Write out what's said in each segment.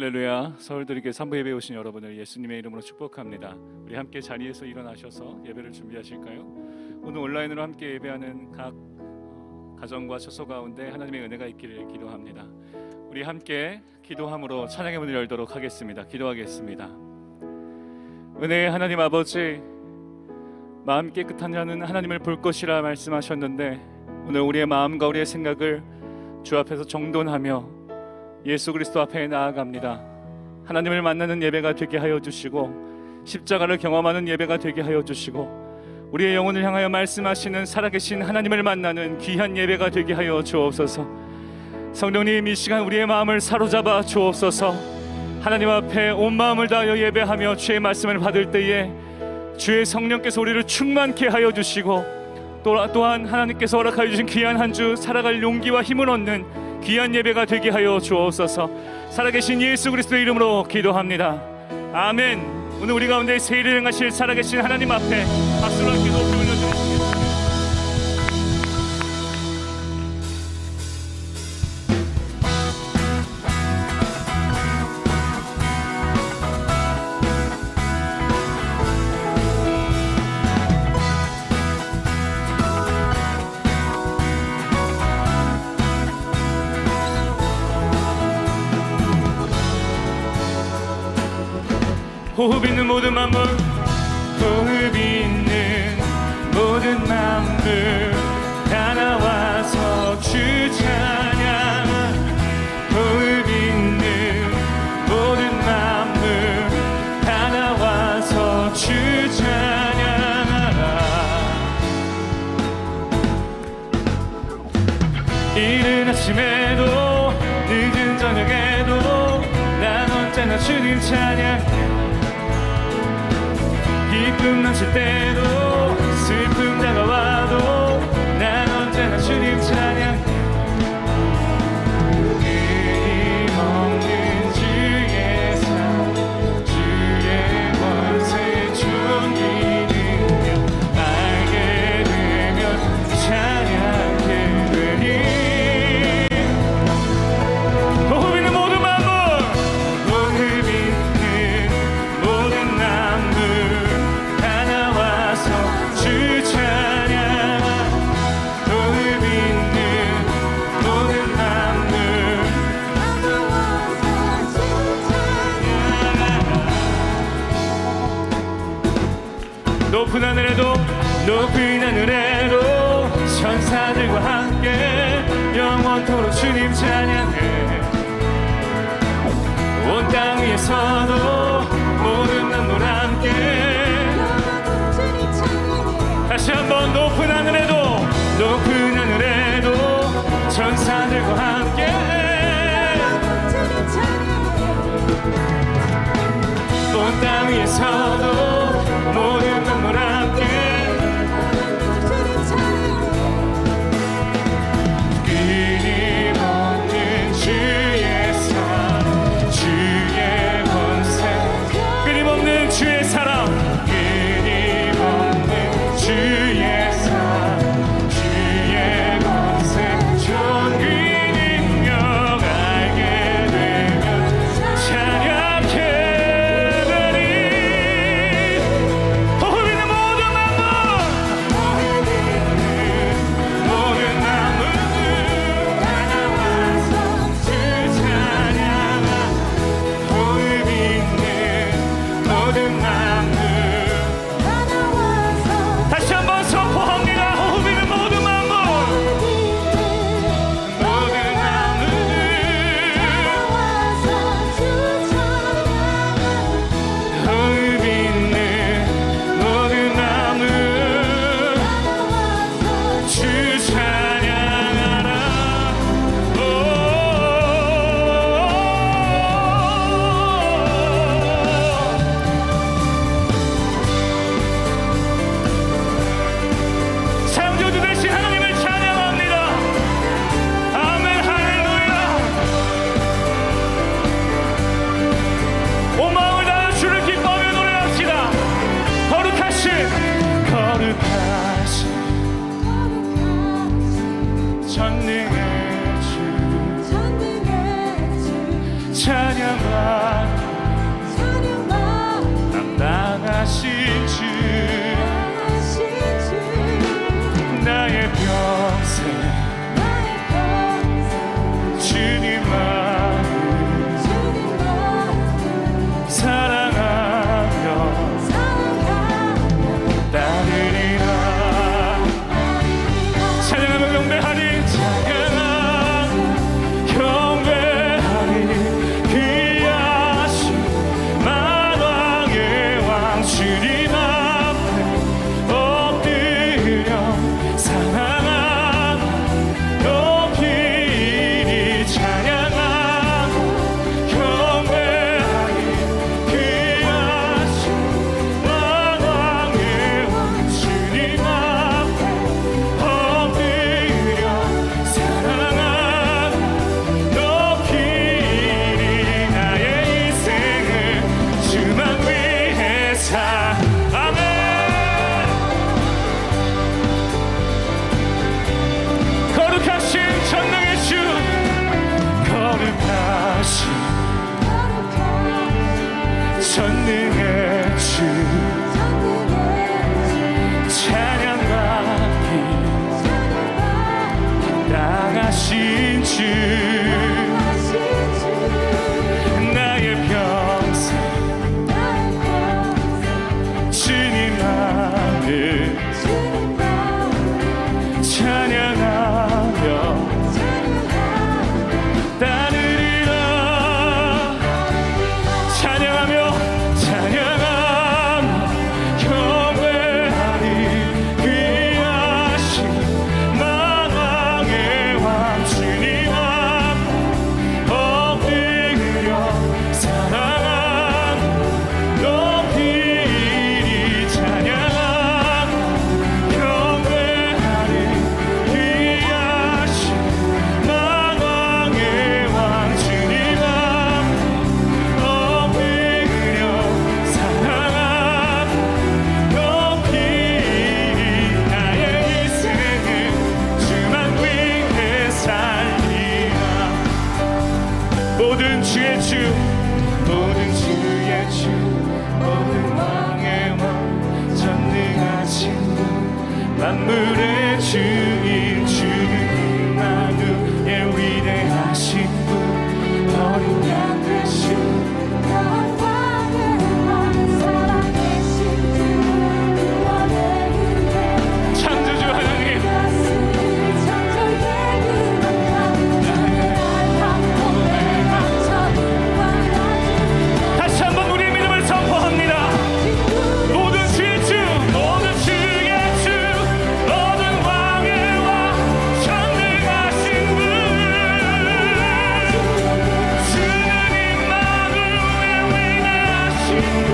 할렐루야. 서울드리게 3부 예배 오신 여러분을 예수님의 이름으로 축복합니다. 우리 함께 자리에서 일어나셔서 예배를 준비하실까요? 오늘 온라인으로 함께 예배하는 각 가정과 처소 가운데 하나님의 은혜가 있기를 기도합니다. 우리 함께 기도함으로 찬양의 문을 열도록 하겠습니다. 기도하겠습니다. 은혜의 하나님 아버지, 마음 깨끗한 자는 하나님을 볼 것이라 말씀하셨는데, 오늘 우리의 마음과 우리의 생각을 주 앞에서 정돈하며 예수 그리스도 앞에 나아갑니다. 하나님을 만나는 예배가 되게 하여 주시고, 십자가를 경험하는 예배가 되게 하여 주시고, 우리의 영혼을 향하여 말씀하시는 살아계신 하나님을 만나는 귀한 예배가 되게 하여 주옵소서. 성령님, 이 시간 우리의 마음을 사로잡아 주옵소서. 하나님 앞에 온 마음을 다하여 예배하며 주의 말씀을 받을 때에 주의 성령께서 우리를 충만케 하여 주시고, 또한 하나님께서 허락하여 주신 귀한 한 주 살아갈 용기와 힘을 얻는 귀한 예배가 되게 하여 주옵소서. 살아계신 예수 그리스도의 이름으로 기도합니다. 아멘. 오늘 우리 가운데 새 일을 행하실 살아계신 하나님 앞에 박수로 함께 높이 올려드리겠습니다. 호흡 있는 모든 만물, 호흡 있는 모든 만물 다 나와서 주 찬양. 호흡 있는 모든 만물 다 나와서 주 찬양하라. 이른 아침에도 늦은 저녁에도 난 언제나 주님 찬양해. 기쁨 넘칠 때도 슬픔 다가와도 난 언제나 주님 찬양해. 끊임없는 주의 삶, 주의 권세 존귀 능력 알게 되면 찬양해 되니. 호흡 있는 모든 만물, 호흡 있는 모든 만물 주 찬양. 호흡 있는 모든 만물 높은 하늘에도 높은 하늘에도 천사들과 함께 영원토록 주님 찬양해. 온 땅 위에서도 모든 만물 함께 다시 한번 높은 하늘에도 높은 하늘에도 천사들과 함께 온 땅 위에서도 모든 만물 함께 끊임없는 주의 사랑, 주의 권세, 끊임없는 주의 사랑, 주의 삶, 주의 권세 존귀 능력 알게 되면 찬양해 되니. 전능의 주 찬양받기 나가신 주 나의 평생 주님만을 찬양하며 따르리라 찬양하며 경배하리 귀하신 만왕의 왕 주님 앞에 엎드려 사랑하며 높이리 찬양하며 경배하리 귀하신 만왕의 왕 주님 앞에 엎드려 사랑하며 높이리 나의 인생은 주만 위해 살리라 모든 주의 주 모든 주의 주 모든 왕의 왕 전능하신 분 만물의 주인 주는 임마누엘 위대하신 분 어린 양 되신 창조주 하나님 다시 한번 우리의 믿음을 선포합니다. 모든 주의 주 모든 주의 주 모든 왕의 왕 전능하신 분 주는 임마누엘 위대하신 분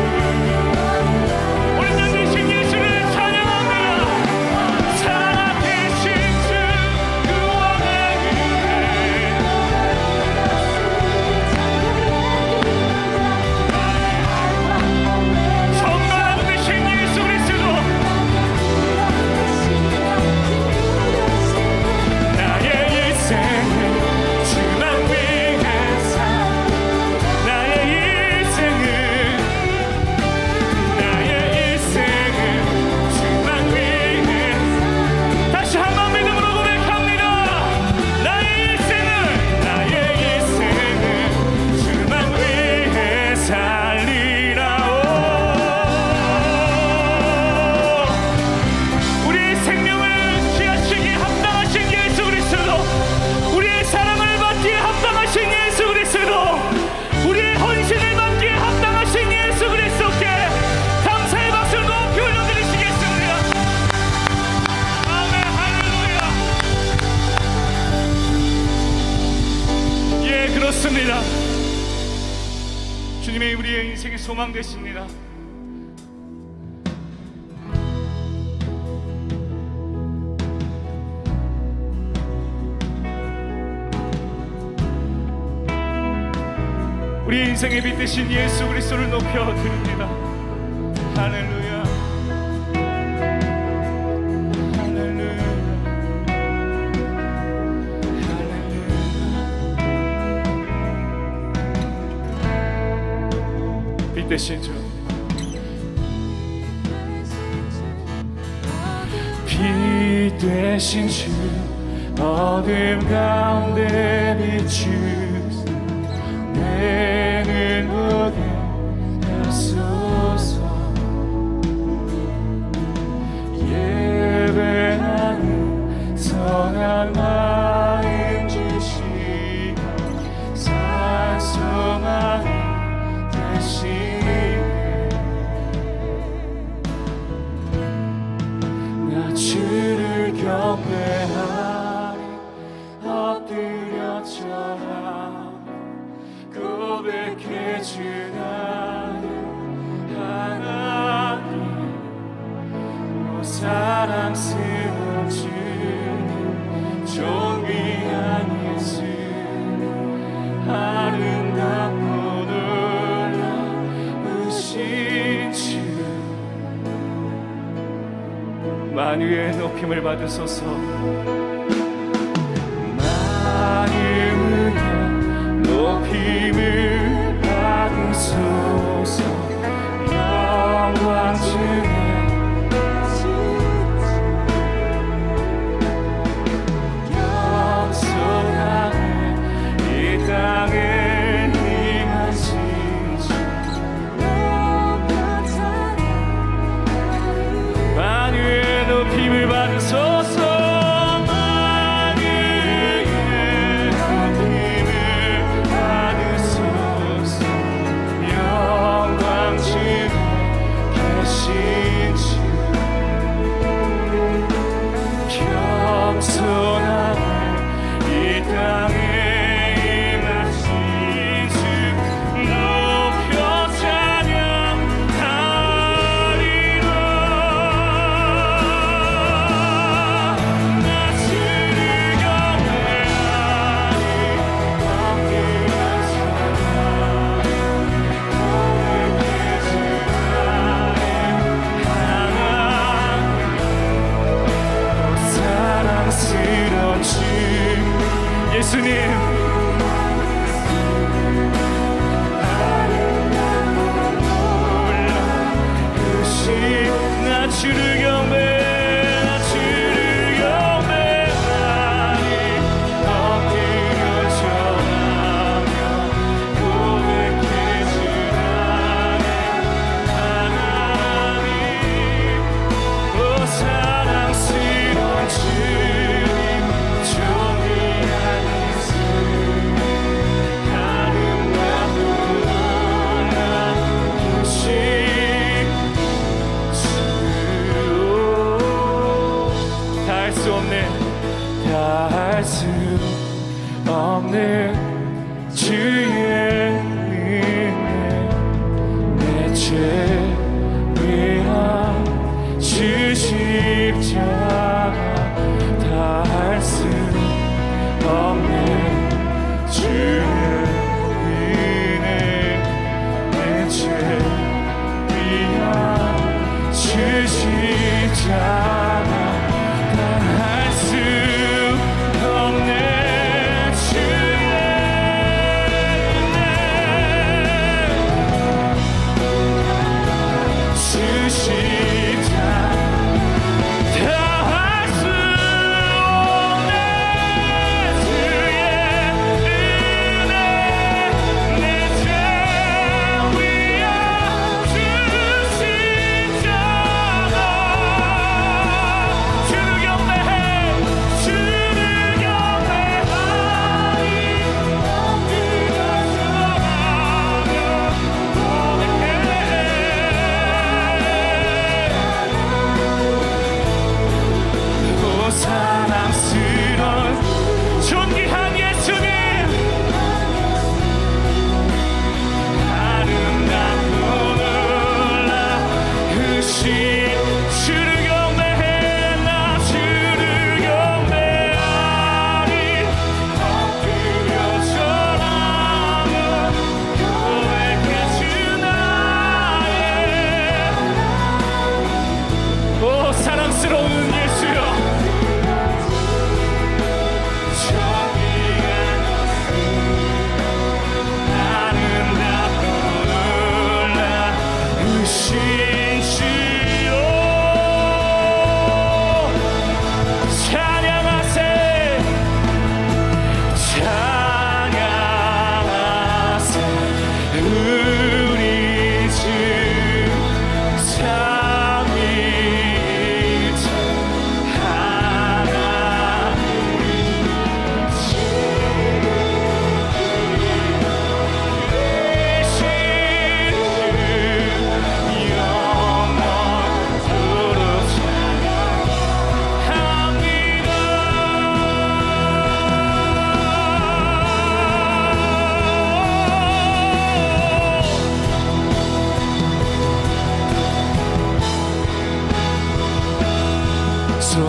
오늘 되신 예수를 찬양합니다. 살아계신 주 그 왕의 정말 되신 예수 그리스도 나의 인생은 주만 위해 살 나의 인생은 주만 위해 다시 한번 믿음으로 고백합니다. 나의 인생은 주만 위해 살리라오 우리의 생명을 취하시기에 합당하신 예수 그리스도 우리의 사랑을 받기에 합당하신 예수 그리스도 우리의 헌신을 받기에 합당하신 예수 그리스도께 감사의 박수를 높이 올려드리시겠습니다. 아멘 할렐루야. 예 그렇습니다. 주님의 우리의 인생의 소망 되십니다. 우리 인생의 빛 되신 예수 그리스도를 높여 드립니다. 할렐루야. 할렐루야. 할렐루야. 빛 되신 주 빛 되신 주 어둠 가운데 비추사 내 눈보게 하소서 예배하는 선한 마음 주시고 산소망이 되시네 나 주를 경배하리 엎드려 절하며 고백해 주나의 하나님 오 사랑스러운 주님 존귀한 예수 아름답고 놀라우신 주 만유의 높임을 받으소서 만유의 높임을 받으소서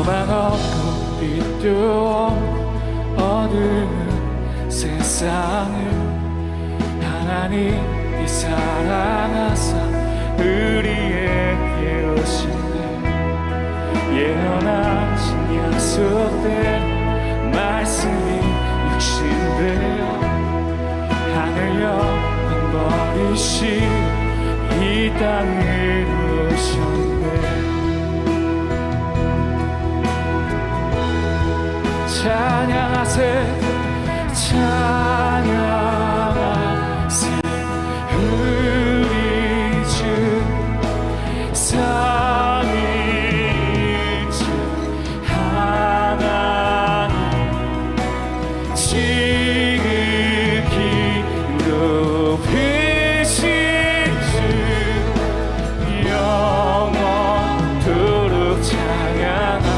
소망 없고 빛도 어두운 세상을 하나님이 사랑하사 우리에게 오시네. 예언하신 약속된 말씀이 육신되어 하늘 영광 버리시 이 땅으로 오셨네. 찬양하세 찬양하세 우리 주 삼위일체 하나님 지극히 높으신 주 영원토록 찬양합니다.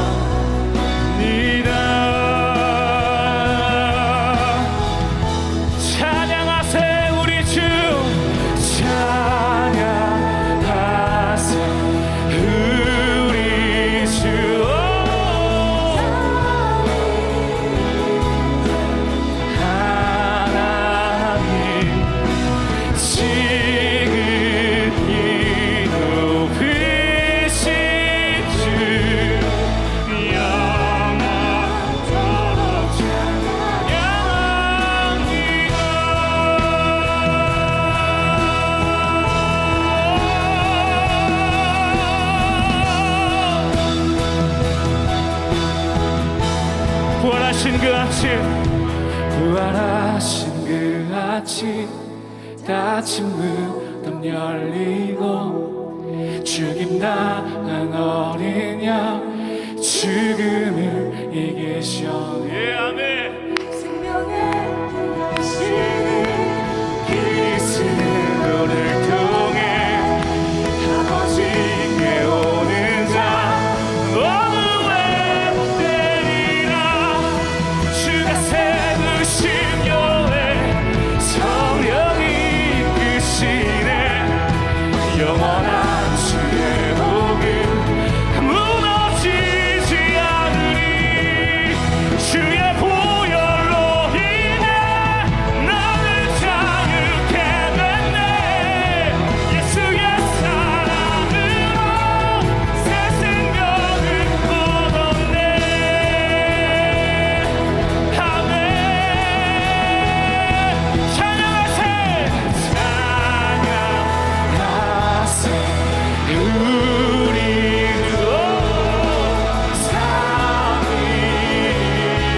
부활하신 그 아침 부활하신 그 아침 닫힌 무덤 열리고 죽임 당한 어린 양 죽음을 이기셔. 예, 아멘. 생명의 하시는 그리스도를 통해 아버지께 오는 자 모두 회복되리라. 주가 세우신 교회 성령이 이끄시네. 영원한 주의 복음 무너지지 않으리. 주의 보혈로 인해 나는 자유케 됐네. 예수의 사랑으로 새 생명을 얻었네. 아멘. 찬양하세 찬양하세 우리 주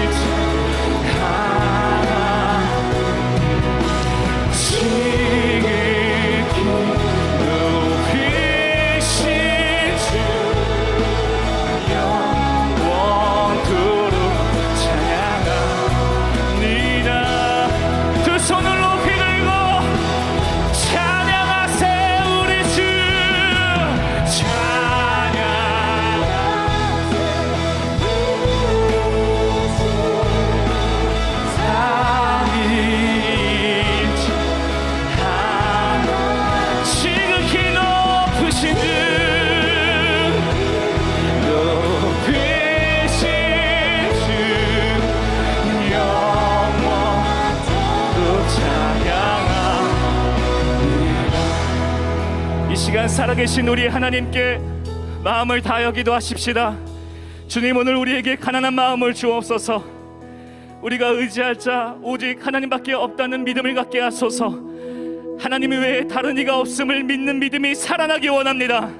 삼위일체 하나 지극히 높으신 주 영원토록 찬양합니다. 두 손을 높이 들고 찬양하세 우리 주 삼위일체 하나 지극히 높으신 주 높으신 주 영원토록 찬양합니다. 이 시간 살아계신 우리 하나님께 마음을 다하여 기도하십시다. 주님, 오늘 우리에게 가난한 마음을 주옵소서. 우리가 의지할 자 오직 하나님밖에 없다는 믿음을 갖게 하소서. 하나님 외에 다른 이가 없음을 믿는 믿음이 살아나기 원합니다.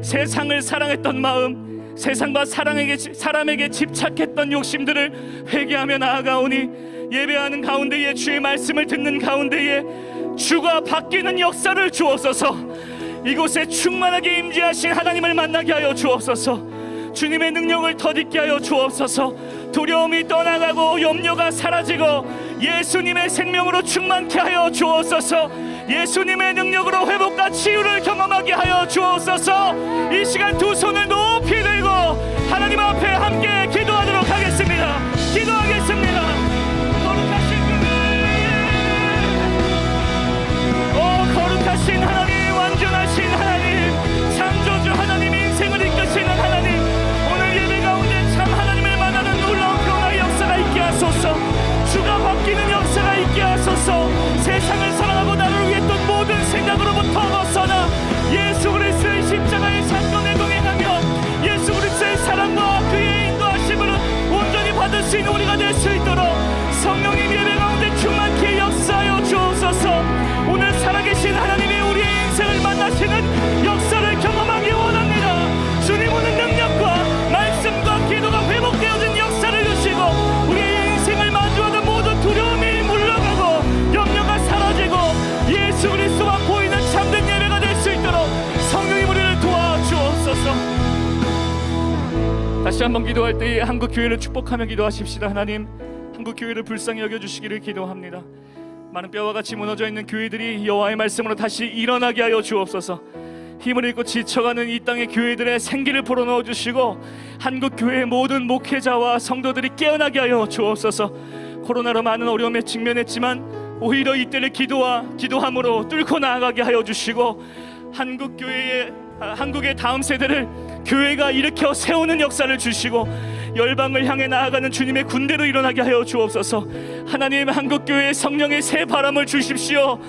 세상을 사랑했던 마음, 세상과 사람에게 집착했던 욕심들을 회개하며 나아가오니 예배하는 가운데에 주의 말씀을 듣는 가운데에 주가 바뀌는 역사를 주옵소서. 이곳에 충만하게 임재하신 하나님을 만나게 하여 주옵소서. 주님의 능력을 덧입게 하여 주옵소서. 두려움이 떠나가고 염려가 사라지고 예수님의 생명으로 충만케 하여 주옵소서. 예수님의 능력으로 회복과 치유를 경험하게 하여 주옵소서. 이 시간 두 손을 높이 들고 하나님 앞에 함께 기도하도록 하겠습니다. 기도하겠습니다. 거룩하신 그분, 거룩하신 하나님, 완전하신 하나님, 창조주 하나님, 인생을 이끄시는 하나님, 오늘 예배 가운데 소망 보이는 참된 예배가 될 수 있도록 성령이 우리를 도와주옵소서. 다시 한번 기도할 때 한국 교회를 축복하며 기도하십시다. 하나님, 한국 교회를 불쌍히 여겨주시기를 기도합니다. 많은 뼈와 같이 무너져 있는 교회들이 여호와의 말씀으로 다시 일어나게 하여 주옵소서. 힘을 잃고 지쳐가는 이 땅의 교회들의 생기를 불어넣어 주시고 한국 교회의 모든 목회자와 성도들이 깨어나게 하여 주옵소서. 코로나로 많은 어려움에 직면했지만 오히려 이때를 기도함으로 뚫고 나아가게 하여 주시고 한국의 다음 세대를 교회가 일으켜 세우는 역사를 주시고 열방을 향해 나아가는 주님의 군대로 일어나게 하여 주옵소서. 하나님, 한국교회에 성령의 새 바람을 주십시오.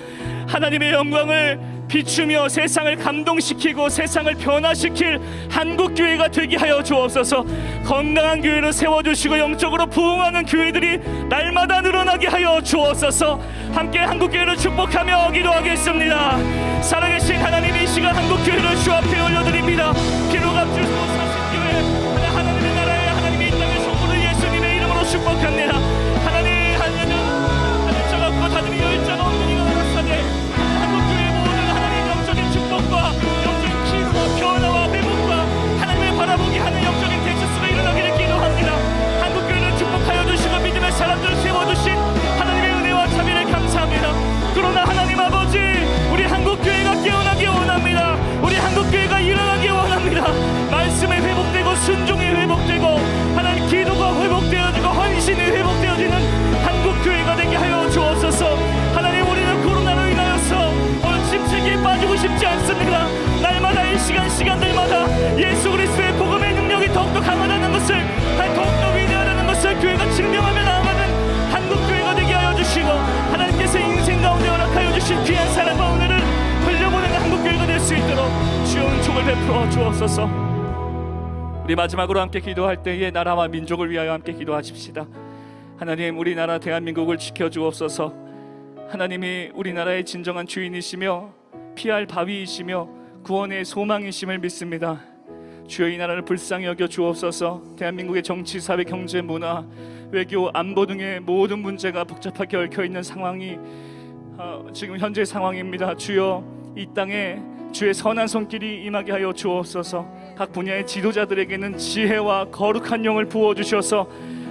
하나님의 영광을 비추며 세상을 감동시키고 세상을 변화시킬 한국교회가 되게 하여 주옵소서. 건강한 교회로 세워주시고 영적으로 부흥하는 교회들이 날마다 늘어나게 하여 주옵소서. 함께 한국교회를 축복하며 기도하겠습니다. 살아계신 하나님, 이 시간 한국교회를 주 앞에 올려드립니다. 기도가 주시고 사신교회 하나님의 나라에 하나님의 이 땅의 성부를 예수님의 이름으로 축복합니다. 하나님, 하나님 차갑고 다들이 열자가 없는 이가 나라사대 한국교회 모든 하나님 영적인 축복과 영적인 기도와 변화와 회복과 하나님을 바라보게 하는 영적인 대체수가 일어나기를 기도합니다. 한국교회를 축복하여 주시고 믿음의 사람들을 세워주신 하나님의 은혜와 자비를 감사합니다. 그러나 하나님 아버지, 우리 한국교회가 깨어나기 원합니다. 우리 한국교회가 일어나기 원합니다. 말씀이 회복되고 순종이 회복되고 하나님 기도가 회복되어지고 헌신이 회복되어지는 한국교회가 되게 하여 주옵소서. 하나님, 우리는 코로나로 인하여서 침체기에 빠지고 싶지 않습니다. 날마다 이 시간들마다 예수 그리스도의 복음의 능력이 더욱더 강하다는 것을, 더욱더 위대하다는 것을 교회가 증명하며 나아가는 한국교회가 되게 하여 주시고 하나님께서 인생 가운데 허락하여 주신 귀한 사랑과 은혜를 흘려보내는 한국교회가 될 수 있도록 주여 은총을 베풀어 주옵소서. 우리 마지막으로 함께 기도할 때에 나라와 민족을 위하여 함께 기도하십시다. 하나님, 우리나라 대한민국을 지켜주옵소서. 하나님이 우리나라의 진정한 주인이시며 피할 바위이시며 구원의 소망이심을 믿습니다. 주여, 이 나라를 불쌍히 여겨 주옵소서. 대한민국의 정치, 사회, 경제, 문화, 외교, 안보 등의 모든 문제가 복잡하게 얽혀있는 상황이 지금 현재 상황입니다. 주여, 이 땅에 주의 선한 손길이 임하게 하여 주옵소서. 각 분야의 지도자들에게는 지혜와 거룩한 영을 부어주셔서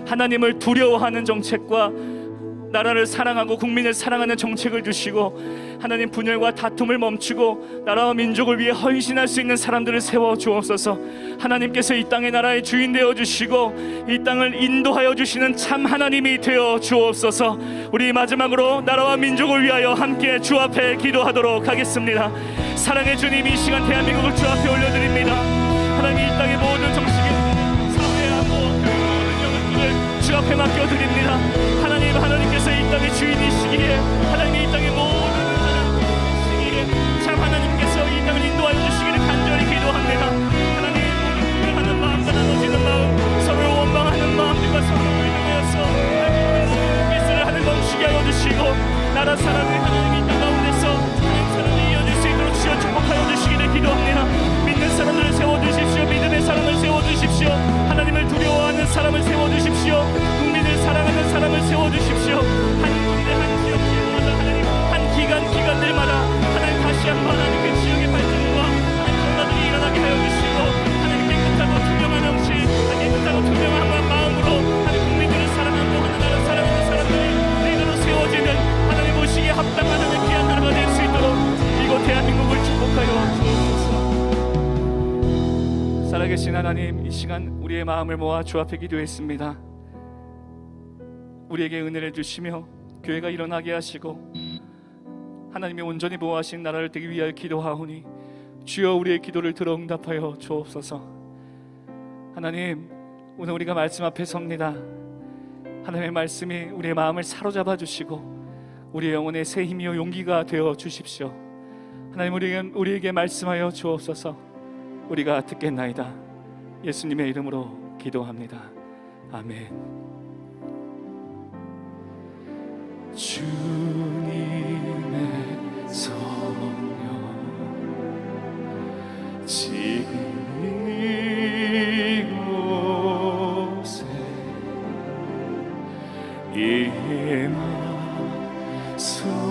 하나님을 두려워하는 정책과 나라를 사랑하고 국민을 사랑하는 정책을 주시고 하나님, 분열과 다툼을 멈추고 나라와 민족을 위해 헌신할 수 있는 사람들을 세워 주옵소서. 하나님께서 이 땅의 나라의 주인 되어 주시고 이 땅을 인도하여 주시는 참 하나님이 되어 주옵소서. 우리 마지막으로 나라와 민족을 위하여 함께 주 앞에 기도하도록 하겠습니다. 사랑의 주님, 이 시간 대한민국을 주 앞에 올려드립니다. 하나님, 이 땅의 모든 정치계, 사회하고 모든 영역들을 주 앞에 맡겨드립니다. 하나님께서 이 땅의 주인이시기에 하나님이 이 땅의 모든 하나님이시기에 참 하나님께서 이 땅을 인도하여 주시기를 간절히 기도합니다. 하나님, 우리를 하는 마음과 나눠지는 마음, 서로를 원망하는 마음들과 서로를 향하여서 하나님의 뜻을 하늘 멈추게 하여 주시고 나라 사랑의 하나님 이 땅 가운데서 하나님 사랑이 이어질 수 있도록 주여 축복하여 주시기를 기도합니다. 믿는 사람들을 세워주십시오. 믿음의 사람을 세워주십시오. 하나님을 두려워하는 사람을 세워주십시오. 국민을 사랑하는 사람을 세워주십시오. 한 군데 한 지역마다 하나님, 한 기간들마다 하나님 다시 한번 하나님 그 지역의 발전과 하나님 변화들이 일어나게 하여 주시고 하나님 깨끗하고 투명한 영신, 깨끗하고 투명한 마음으로 하나님 국민들을 사랑하고 하는 나라 사랑하는 사람들이 리더로 세워지는 하나님 보시기에 합당한 귀한 나라가 될 수 있도록 이곳 대한민국을 축복하여 주옵소서. 살아계신 하나님, 이 시간 우리의 마음을 모아 주 앞에 기도했습니다. 우리에게 은혜를 주시며 교회가 일어나게 하시고 하나님이 온전히 보호하신 나라를 되기 위하여 기도하오니 주여, 우리의 기도를 들어 응답하여 주옵소서. 하나님, 오늘 우리가 말씀 앞에 섭니다. 하나님의 말씀이 우리의 마음을 사로잡아 주시고 우리의 영혼에 새 힘이요 용기가 되어 주십시오. 하나님, 우리에게 말씀하여 주옵소서. 우리가 듣겠나이다. 예수님의 이름으로 기도합니다. 아멘. 주님의 성령 지금 이곳에 임하소서.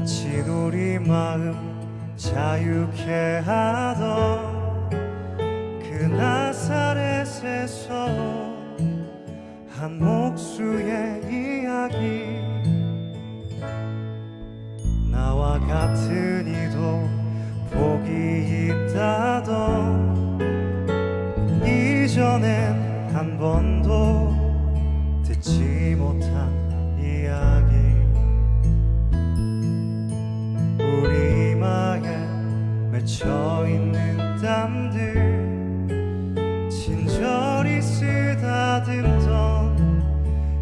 다친 우리 마음 자유케 하던 그 나사렛에서 한 목수의 이야기, 나와 같은 이도 복이 있다던 이전엔 한 번도 듣지 못한 이야기, 우리 이마에 맺혀있는 땀들 친절히 쓰다듬던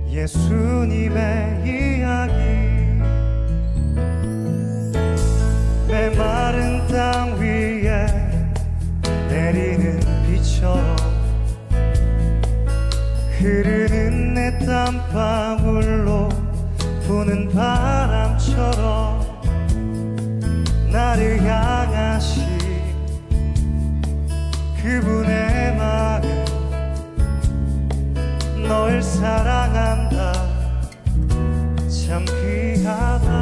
예수님의 이야기, 메마른 땅 위에 내리는 비처럼 흐르는 내 땀방울로 부는 바람처럼 나를 향하신 그분의 마음, 널 사랑한다 참 귀하다.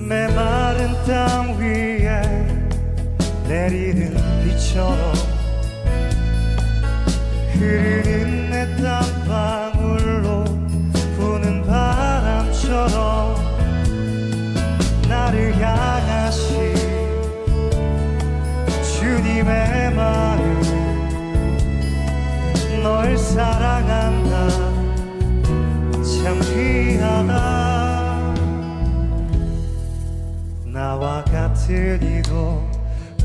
메마른 땅 위에 내리는 비처럼 흐르는 내 땀방울로 부는 바람처럼 나를 향하신 주님의 마음, 널 사랑한다 참 귀하다. 나와 같은 이도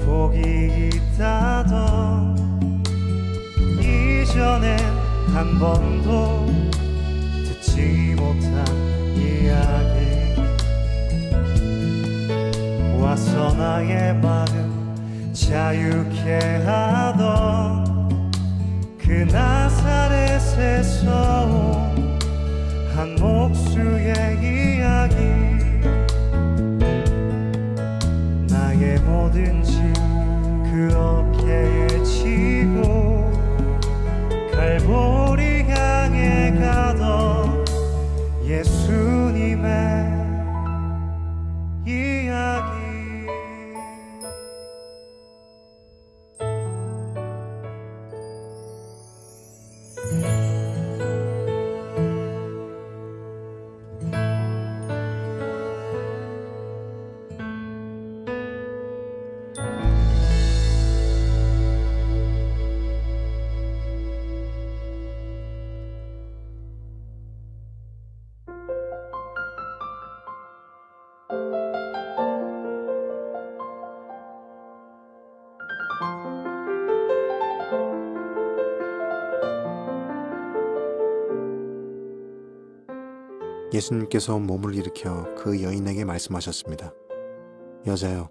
복이 있다던 이전엔 한 번도 듣지 못한 이야기, 와서 나의 마음 자유케 하던 그 나사렛에서 온 한 목수의 이야기, 나의 모든 짐 그 어깨에 지고 갈보리 향해 가던 예수님의 이야기. 예수님께서 몸을 일으켜 그 여인에게 말씀하셨습니다. 여자여,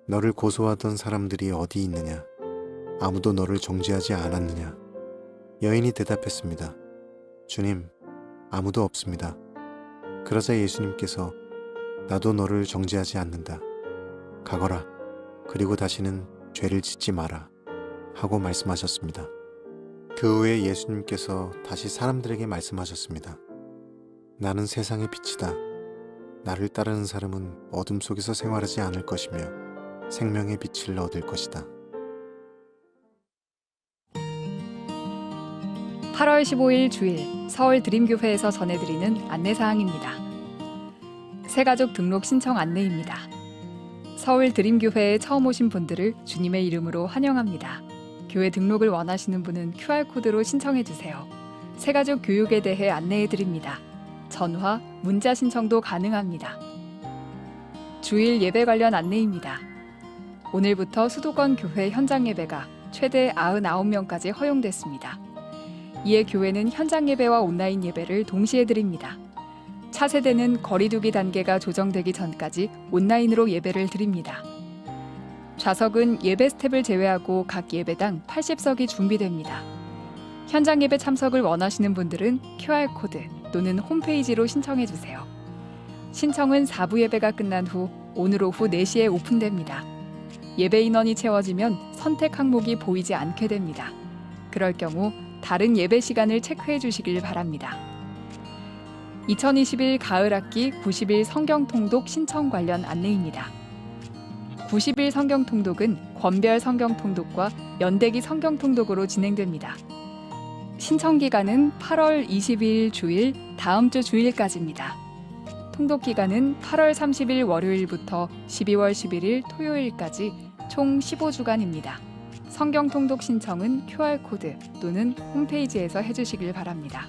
너를 고소하던 사람들이 어디 있느냐? 아무도 너를 정죄하지 않았느냐? 여인이 대답했습니다. 주님, 아무도 없습니다. 그러자 예수님께서 나도 너를 정죄하지 않는다. 가거라. 그리고 다시는 죄를 짓지 마라. 하고 말씀하셨습니다. 그 후에 예수님께서 다시 사람들에게 말씀하셨습니다. 나는 세상의 빛이다. 나를 따르는 사람은 어둠 속에서 생활하지 않을 것이며 생명의 빛을 얻을 것이다. 8월 15일 주일 서울 드림교회에서 전해드리는 안내사항입니다. 새가족 등록 신청 안내입니다. 서울 드림교회에 처음 오신 분들을 주님의 이름으로 환영합니다. 교회 등록을 원하시는 분은 QR코드로 신청해주세요. 새가족 교육에 대해 안내해드립니다. 전화, 문자 신청도 가능합니다. 주일 예배 관련 안내입니다. 오늘부터 수도권 교회 현장 예배가 최대 99명까지 허용됐습니다. 이에 교회는 현장 예배와 온라인 예배를 동시에 드립니다. 차세대는 거리두기 단계가 조정되기 전까지 온라인으로 예배를 드립니다. 좌석은 예배 스텝을 제외하고 각 예배당 80석이 준비됩니다. 현장 예배 참석을 원하시는 분들은 QR코드 또는 홈페이지로 신청해 주세요. 신청은 4부 예배가 끝난 후 오늘 오후 4시에 오픈됩니다. 예배 인원이 채워지면 선택 항목이 보이지 않게 됩니다. 그럴 경우 다른 예배 시간을 체크해 주시길 바랍니다. 2021 가을 학기 90일 성경 통독 신청 관련 안내입니다. 90일 성경 통독은 권별 성경 통독과 연대기 성경 통독으로 진행됩니다. 신청 기간은 8월 22일 주일 다음 주 주일까지입니다. 통독 기간은 8월 30일 월요일부터 12월 11일 토요일까지 총 15주간입니다. 성경 통독 신청은 QR코드 또는 홈페이지에서 해주시길 바랍니다.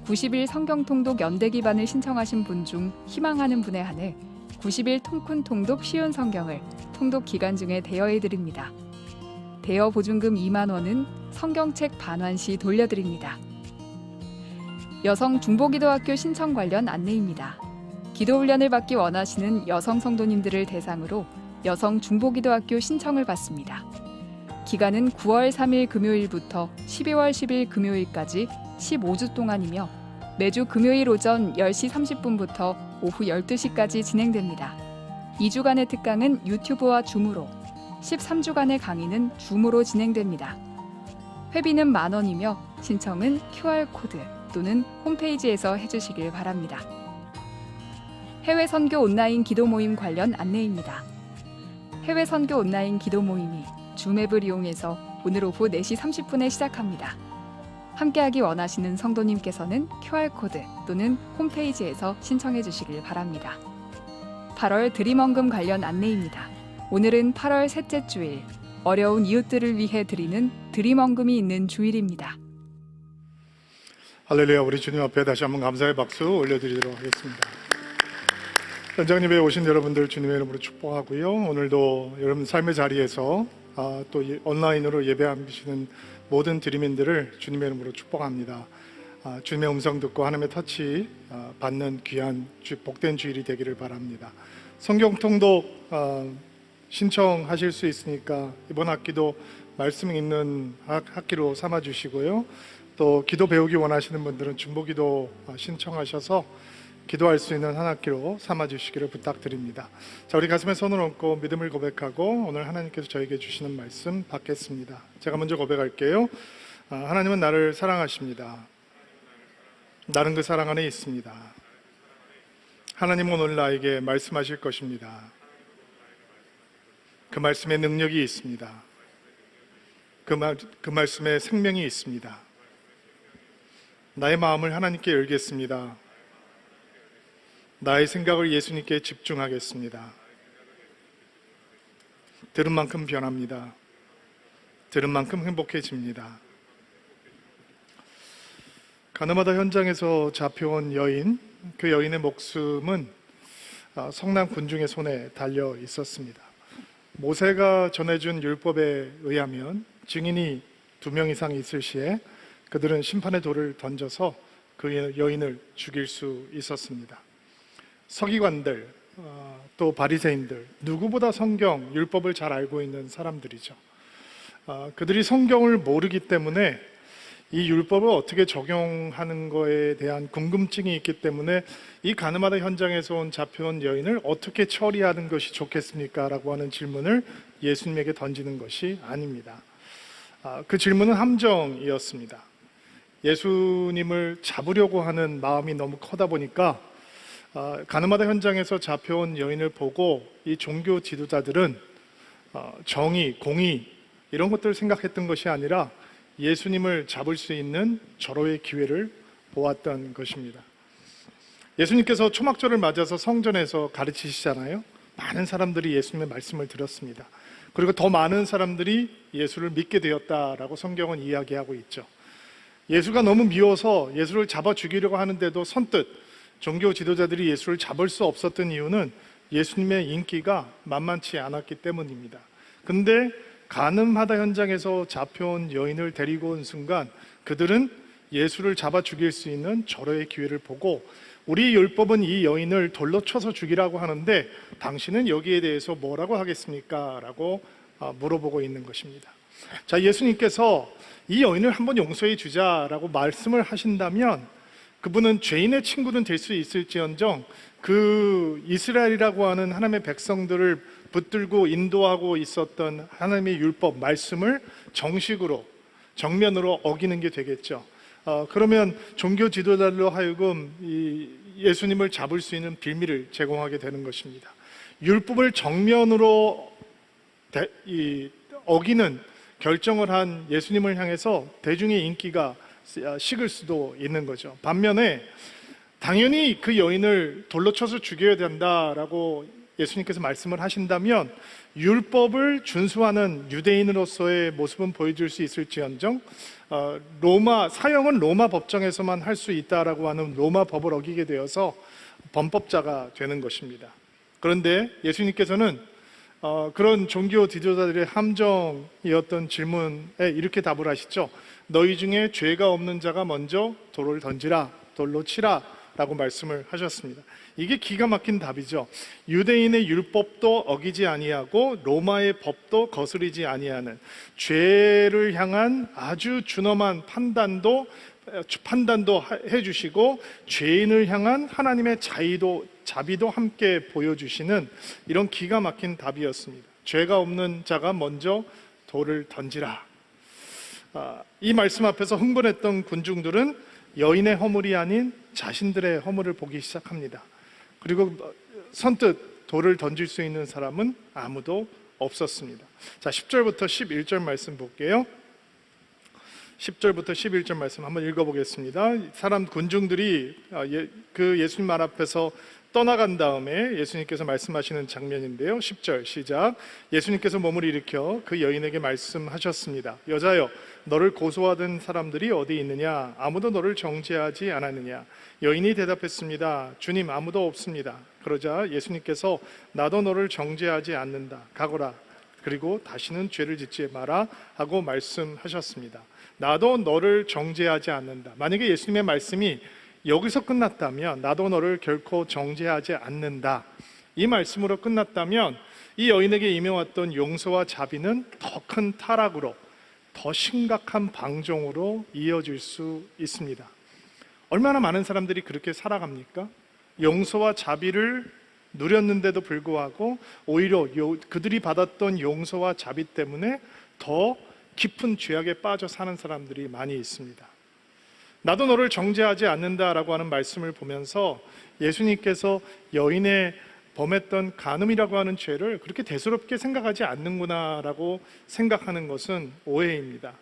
90일 성경 통독 연대 기반을 신청하신 분 중 희망하는 분에 한해 90일 통큰 통독 쉬운 성경을 통독 기간 중에 대여해 드립니다. 대여 보증금 2만 원은 성경책 반환 시 돌려드립니다. 여성 중보기도학교 신청 관련 안내입니다. 기도훈련을 받기 원하시는 여성 성도님들을 대상으로 여성 중보기도학교 신청을 받습니다. 기간은 9월 3일 금요일부터 12월 10일 금요일까지 15주 동안이며 매주 금요일 오전 10시 30분부터 오후 12시까지 진행됩니다. 2주간의 특강은 유튜브와 줌으로, 13주간의 강의는 줌으로 진행됩니다. 회비는 10,000원이며 신청은 QR코드 또는 홈페이지에서 해주시길 바랍니다. 해외 선교 온라인 기도 모임 관련 안내입니다. 해외 선교 온라인 기도 모임이 줌앱을 이용해서 오늘 오후 4시 30분에 시작합니다. 함께하기 원하시는 성도님께서는 QR코드 또는 홈페이지에서 신청해 주시길 바랍니다. 8월 드림헌금 관련 안내입니다. 오늘은 8월 셋째 주일, 어려운 이웃들을 위해 드리는 드림헌금이 있는 주일입니다. 할렐루야. 우리 주님 앞에 다시 한번 감사의 박수 올려드리도록 하겠습니다. 현장 예배에 오신 여러분들 주님의 이름으로 축복하고요. 오늘도 여러분 삶의 자리에서 또 온라인으로 예배하시는 모든 드림인들을 주님의 이름으로 축복합니다. 주님의 음성 듣고 하나님의 터치 받는 귀한 복된 주일이 되기를 바랍니다. 성경 통독 신청하실 수 있으니까 이번 학기도 말씀 읽는 학기로 삼아 주시고요. 또 기도 배우기 원하시는 분들은 중보기도 신청하셔서 기도할 수 있는 한 학기로 삼아 주시기를 부탁드립니다. 자, 우리 가슴에 손을 얹고 믿음을 고백하고 오늘 하나님께서 저에게 주시는 말씀 받겠습니다. 제가 먼저 고백할게요. 하나님은 나를 사랑하십니다. 나는 그 사랑 안에 있습니다. 하나님은 오늘 나에게 말씀하실 것입니다. 그 말씀에 능력이 있습니다. 그 말씀에 생명이 있습니다. 나의 마음을 하나님께 열겠습니다. 나의 생각을 예수님께 집중하겠습니다. 들은 만큼 변합니다. 들은 만큼 행복해집니다. 가늠하다 현장에서 잡혀온 여인, 그 여인의 목숨은 성난 군중의 손에 달려 있었습니다. 모세가 전해준 율법에 의하면 증인이 2명 이상 있을 시에 그들은 심판의 돌을 던져서 그 여인을 죽일 수 있었습니다. 서기관들, 또 바리새인들, 누구보다 성경, 율법을 잘 알고 있는 사람들이죠. 그들이 성경을 모르기 때문에 이 율법을 어떻게 적용하는 거에 대한 궁금증이 있기 때문에 이 가늠하다 현장에서 잡혀온 여인을 어떻게 처리하는 것이 좋겠습니까? 라고 하는 질문을 예수님에게 던지는 것이 아닙니다. 그 질문은 함정이었습니다. 예수님을 잡으려고 하는 마음이 너무 커다 보니까 가늠하다 현장에서 잡혀온 여인을 보고 이 종교 지도자들은 정의, 공의 이런 것들을 생각했던 것이 아니라 예수님을 잡을 수 있는 절호의 기회를 보았던 것입니다. 예수님께서 초막절을 맞아서 성전에서 가르치시잖아요. 많은 사람들이 예수님의 말씀을 들었습니다. 그리고 더 많은 사람들이 예수를 믿게 되었다라고 성경은 이야기하고 있죠. 예수가 너무 미워서 예수를 잡아 죽이려고 하는데도 선뜻 종교 지도자들이 예수를 잡을 수 없었던 이유는 예수님의 인기가 만만치 않았기 때문입니다. 근데 가늠하다 현장에서 잡혀온 여인을 데리고 온 순간 그들은 예수를 잡아 죽일 수 있는 절호의 기회를 보고 우리 율법은 이 여인을 돌로 쳐서 죽이라고 하는데 당신은 여기에 대해서 뭐라고 하겠습니까? 라고 물어보고 있는 것입니다. 자, 예수님께서 이 여인을 한번 용서해 주자라고 말씀을 하신다면 그분은 죄인의 친구는 될 수 있을지언정 그 이스라엘이라고 하는 하나님의 백성들을 붙들고 인도하고 있었던 하나님의 율법 말씀을 정식으로 정면으로 어기는 게 되겠죠. 그러면 종교 지도자들로 하여금 이 예수님을 잡을 수 있는 빌미를 제공하게 되는 것입니다. 율법을 정면으로 어기는 결정을 한 예수님을 향해서 대중의 인기가 식을 수도 있는 거죠. 반면에 당연히 그 여인을 돌로 쳐서 죽여야 된다라고 예수님께서 말씀을 하신다면 율법을 준수하는 유대인으로서의 모습은 보여줄 수 있을지언정 사형은 로마 법정에서만 할 수 있다라고 하는 로마 법을 어기게 되어서 범법자가 되는 것입니다. 그런데 예수님께서는 그런 종교 지도자들의 함정이었던 질문에 이렇게 답을 하시죠. 너희 중에 죄가 없는 자가 먼저 돌을 던지라, 돌로 치라 라고 말씀을 하셨습니다. 이게 기가 막힌 답이죠. 유대인의 율법도 어기지 아니하고 로마의 법도 거스르지 아니하는, 죄를 향한 아주 준엄한 판단도 해주시고 죄인을 향한 하나님의 자비도 함께 보여주시는 이런 기가 막힌 답이었습니다. 죄가 없는 자가 먼저 돌을 던지라. 이 말씀 앞에서 흥분했던 군중들은 여인의 허물이 아닌 자신들의 허물을 보기 시작합니다. 그리고 선뜻 돌을 던질 수 있는 사람은 아무도 없었습니다. 자, 10절부터 11절 말씀 볼게요. 10절부터 11절 말씀 한번 읽어보겠습니다. 사람 군중들이 그 예수님 말 앞에서 떠나간 다음에 예수님께서 말씀하시는 장면인데요. 10절 시작. 예수님께서 몸을 일으켜 그 여인에게 말씀하셨습니다. 여자여, 너를 고소하던 사람들이 어디 있느냐? 아무도 너를 정죄하지 않았느냐? 여인이 대답했습니다. 주님, 아무도 없습니다. 그러자 예수님께서 나도 너를 정죄하지 않는다. 가거라. 그리고 다시는 죄를 짓지 마라 하고 말씀하셨습니다. 나도 너를 정죄하지 않는다. 만약에 예수님의 말씀이 여기서 끝났다면, 나도 너를 결코 정죄하지 않는다, 이 말씀으로 끝났다면 이 여인에게 임해왔던 용서와 자비는 더 큰 타락으로, 더 심각한 방종으로 이어질 수 있습니다. 얼마나 많은 사람들이 그렇게 살아갑니까? 용서와 자비를 누렸는데도 불구하고 오히려 그들이 받았던 용서와 자비 때문에 더 깊은 죄악에 빠져 사는 사람들이 많이 있습니다. 나도 너를 정죄하지 않는다라고 하는 말씀을 보면서 예수님께서 여인의 범했던 간음이라고 하는 죄를 그렇게 대수롭게 생각하지 않는구나라고 생각하는 것은 오해입니다.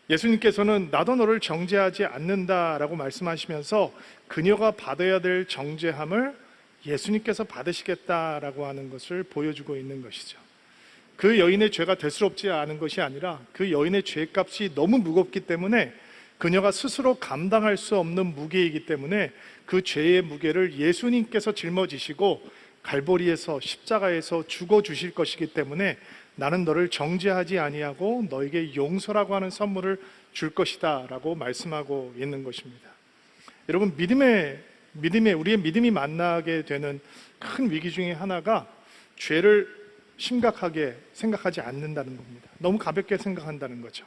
예수님께서는 나도 너를 정죄하지 않는다라고 말씀하시면서 그녀가 받아야 될 정죄함을 예수님께서 받으시겠다라고 하는 것을 보여주고 있는 것이죠. 그 여인의 죄가 대수롭지 않은 것이 아니라 그 여인의 죄값이 너무 무겁기 때문에, 그녀가 스스로 감당할 수 없는 무게이기 때문에 그 죄의 무게를 예수님께서 짊어지시고 갈보리에서 십자가에서 죽어주실 것이기 때문에 나는 너를 정죄하지 아니하고 너에게 용서라고 하는 선물을 줄 것이다 라고 말씀하고 있는 것입니다. 여러분, 우리의 믿음이 만나게 되는 큰 위기 중에 하나가 죄를 심각하게 생각하지 않는다는 겁니다. 너무 가볍게 생각한다는 거죠.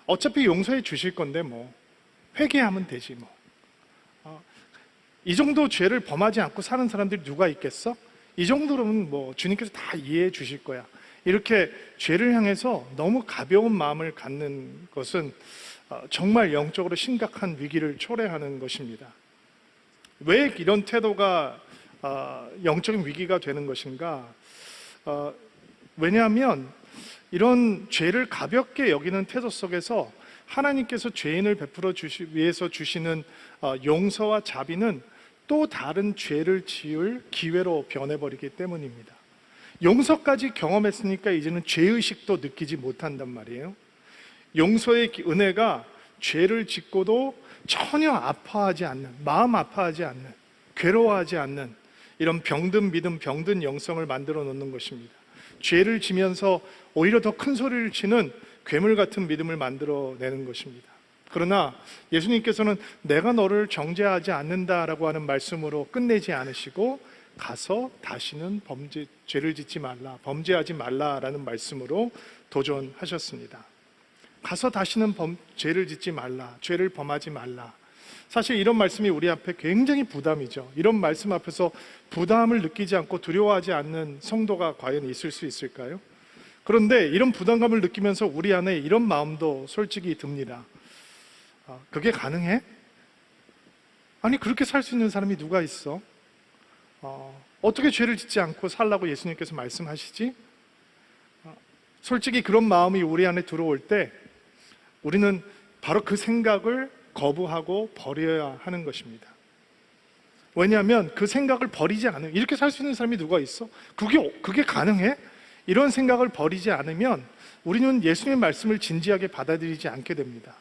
어차피 용서해 주실 건데 뭐 회개하면 되지 뭐. 이 정도 죄를 범하지 않고 사는 사람들이 누가 있겠어? 이 정도로는 뭐 주님께서 다 이해해 주실 거야. 이렇게 죄를 향해서 너무 가벼운 마음을 갖는 것은 정말 영적으로 심각한 위기를 초래하는 것입니다. 왜 이런 태도가 영적인 위기가 되는 것인가? 왜냐하면 이런 죄를 가볍게 여기는 태도 속에서 하나님께서 죄인을 베풀어 위해서 주시는 용서와 자비는 또 다른 죄를 지을 기회로 변해버리기 때문입니다. 용서까지 경험했으니까 이제는 죄의식도 느끼지 못한단 말이에요. 용서의 은혜가 죄를 짓고도 전혀 아파하지 않는, 마음 아파하지 않는, 괴로워하지 않는 이런 병든 믿음, 병든 영성을 만들어 놓는 것입니다. 죄를 지면서 오히려 더 큰 소리를 치는 괴물 같은 믿음을 만들어내는 것입니다. 그러나 예수님께서는 내가 너를 정죄하지 않는다라고 하는 말씀으로 끝내지 않으시고 가서 다시는 죄를 짓지 말라, 범죄하지 말라라는 말씀으로 도전하셨습니다. 가서 다시는 죄를 짓지 말라, 죄를 범하지 말라. 사실 이런 말씀이 우리 앞에 굉장히 부담이죠. 이런 말씀 앞에서 부담을 느끼지 않고 두려워하지 않는 성도가 과연 있을 수 있을까요? 그런데 이런 부담감을 느끼면서 우리 안에 이런 마음도 솔직히 듭니다. 그게 가능해? 아니, 그렇게 살 수 있는 사람이 누가 있어? 어떻게 죄를 짓지 않고 살라고 예수님께서 말씀하시지? 솔직히 그런 마음이 우리 안에 들어올 때 우리는 바로 그 생각을 거부하고 버려야 하는 것입니다. 왜냐하면 그 생각을 버리지 않으면, 이렇게 살 수 있는 사람이 누가 있어? 그게 가능해? 이런 생각을 버리지 않으면 우리는 예수님의 말씀을 진지하게 받아들이지 않게 됩니다.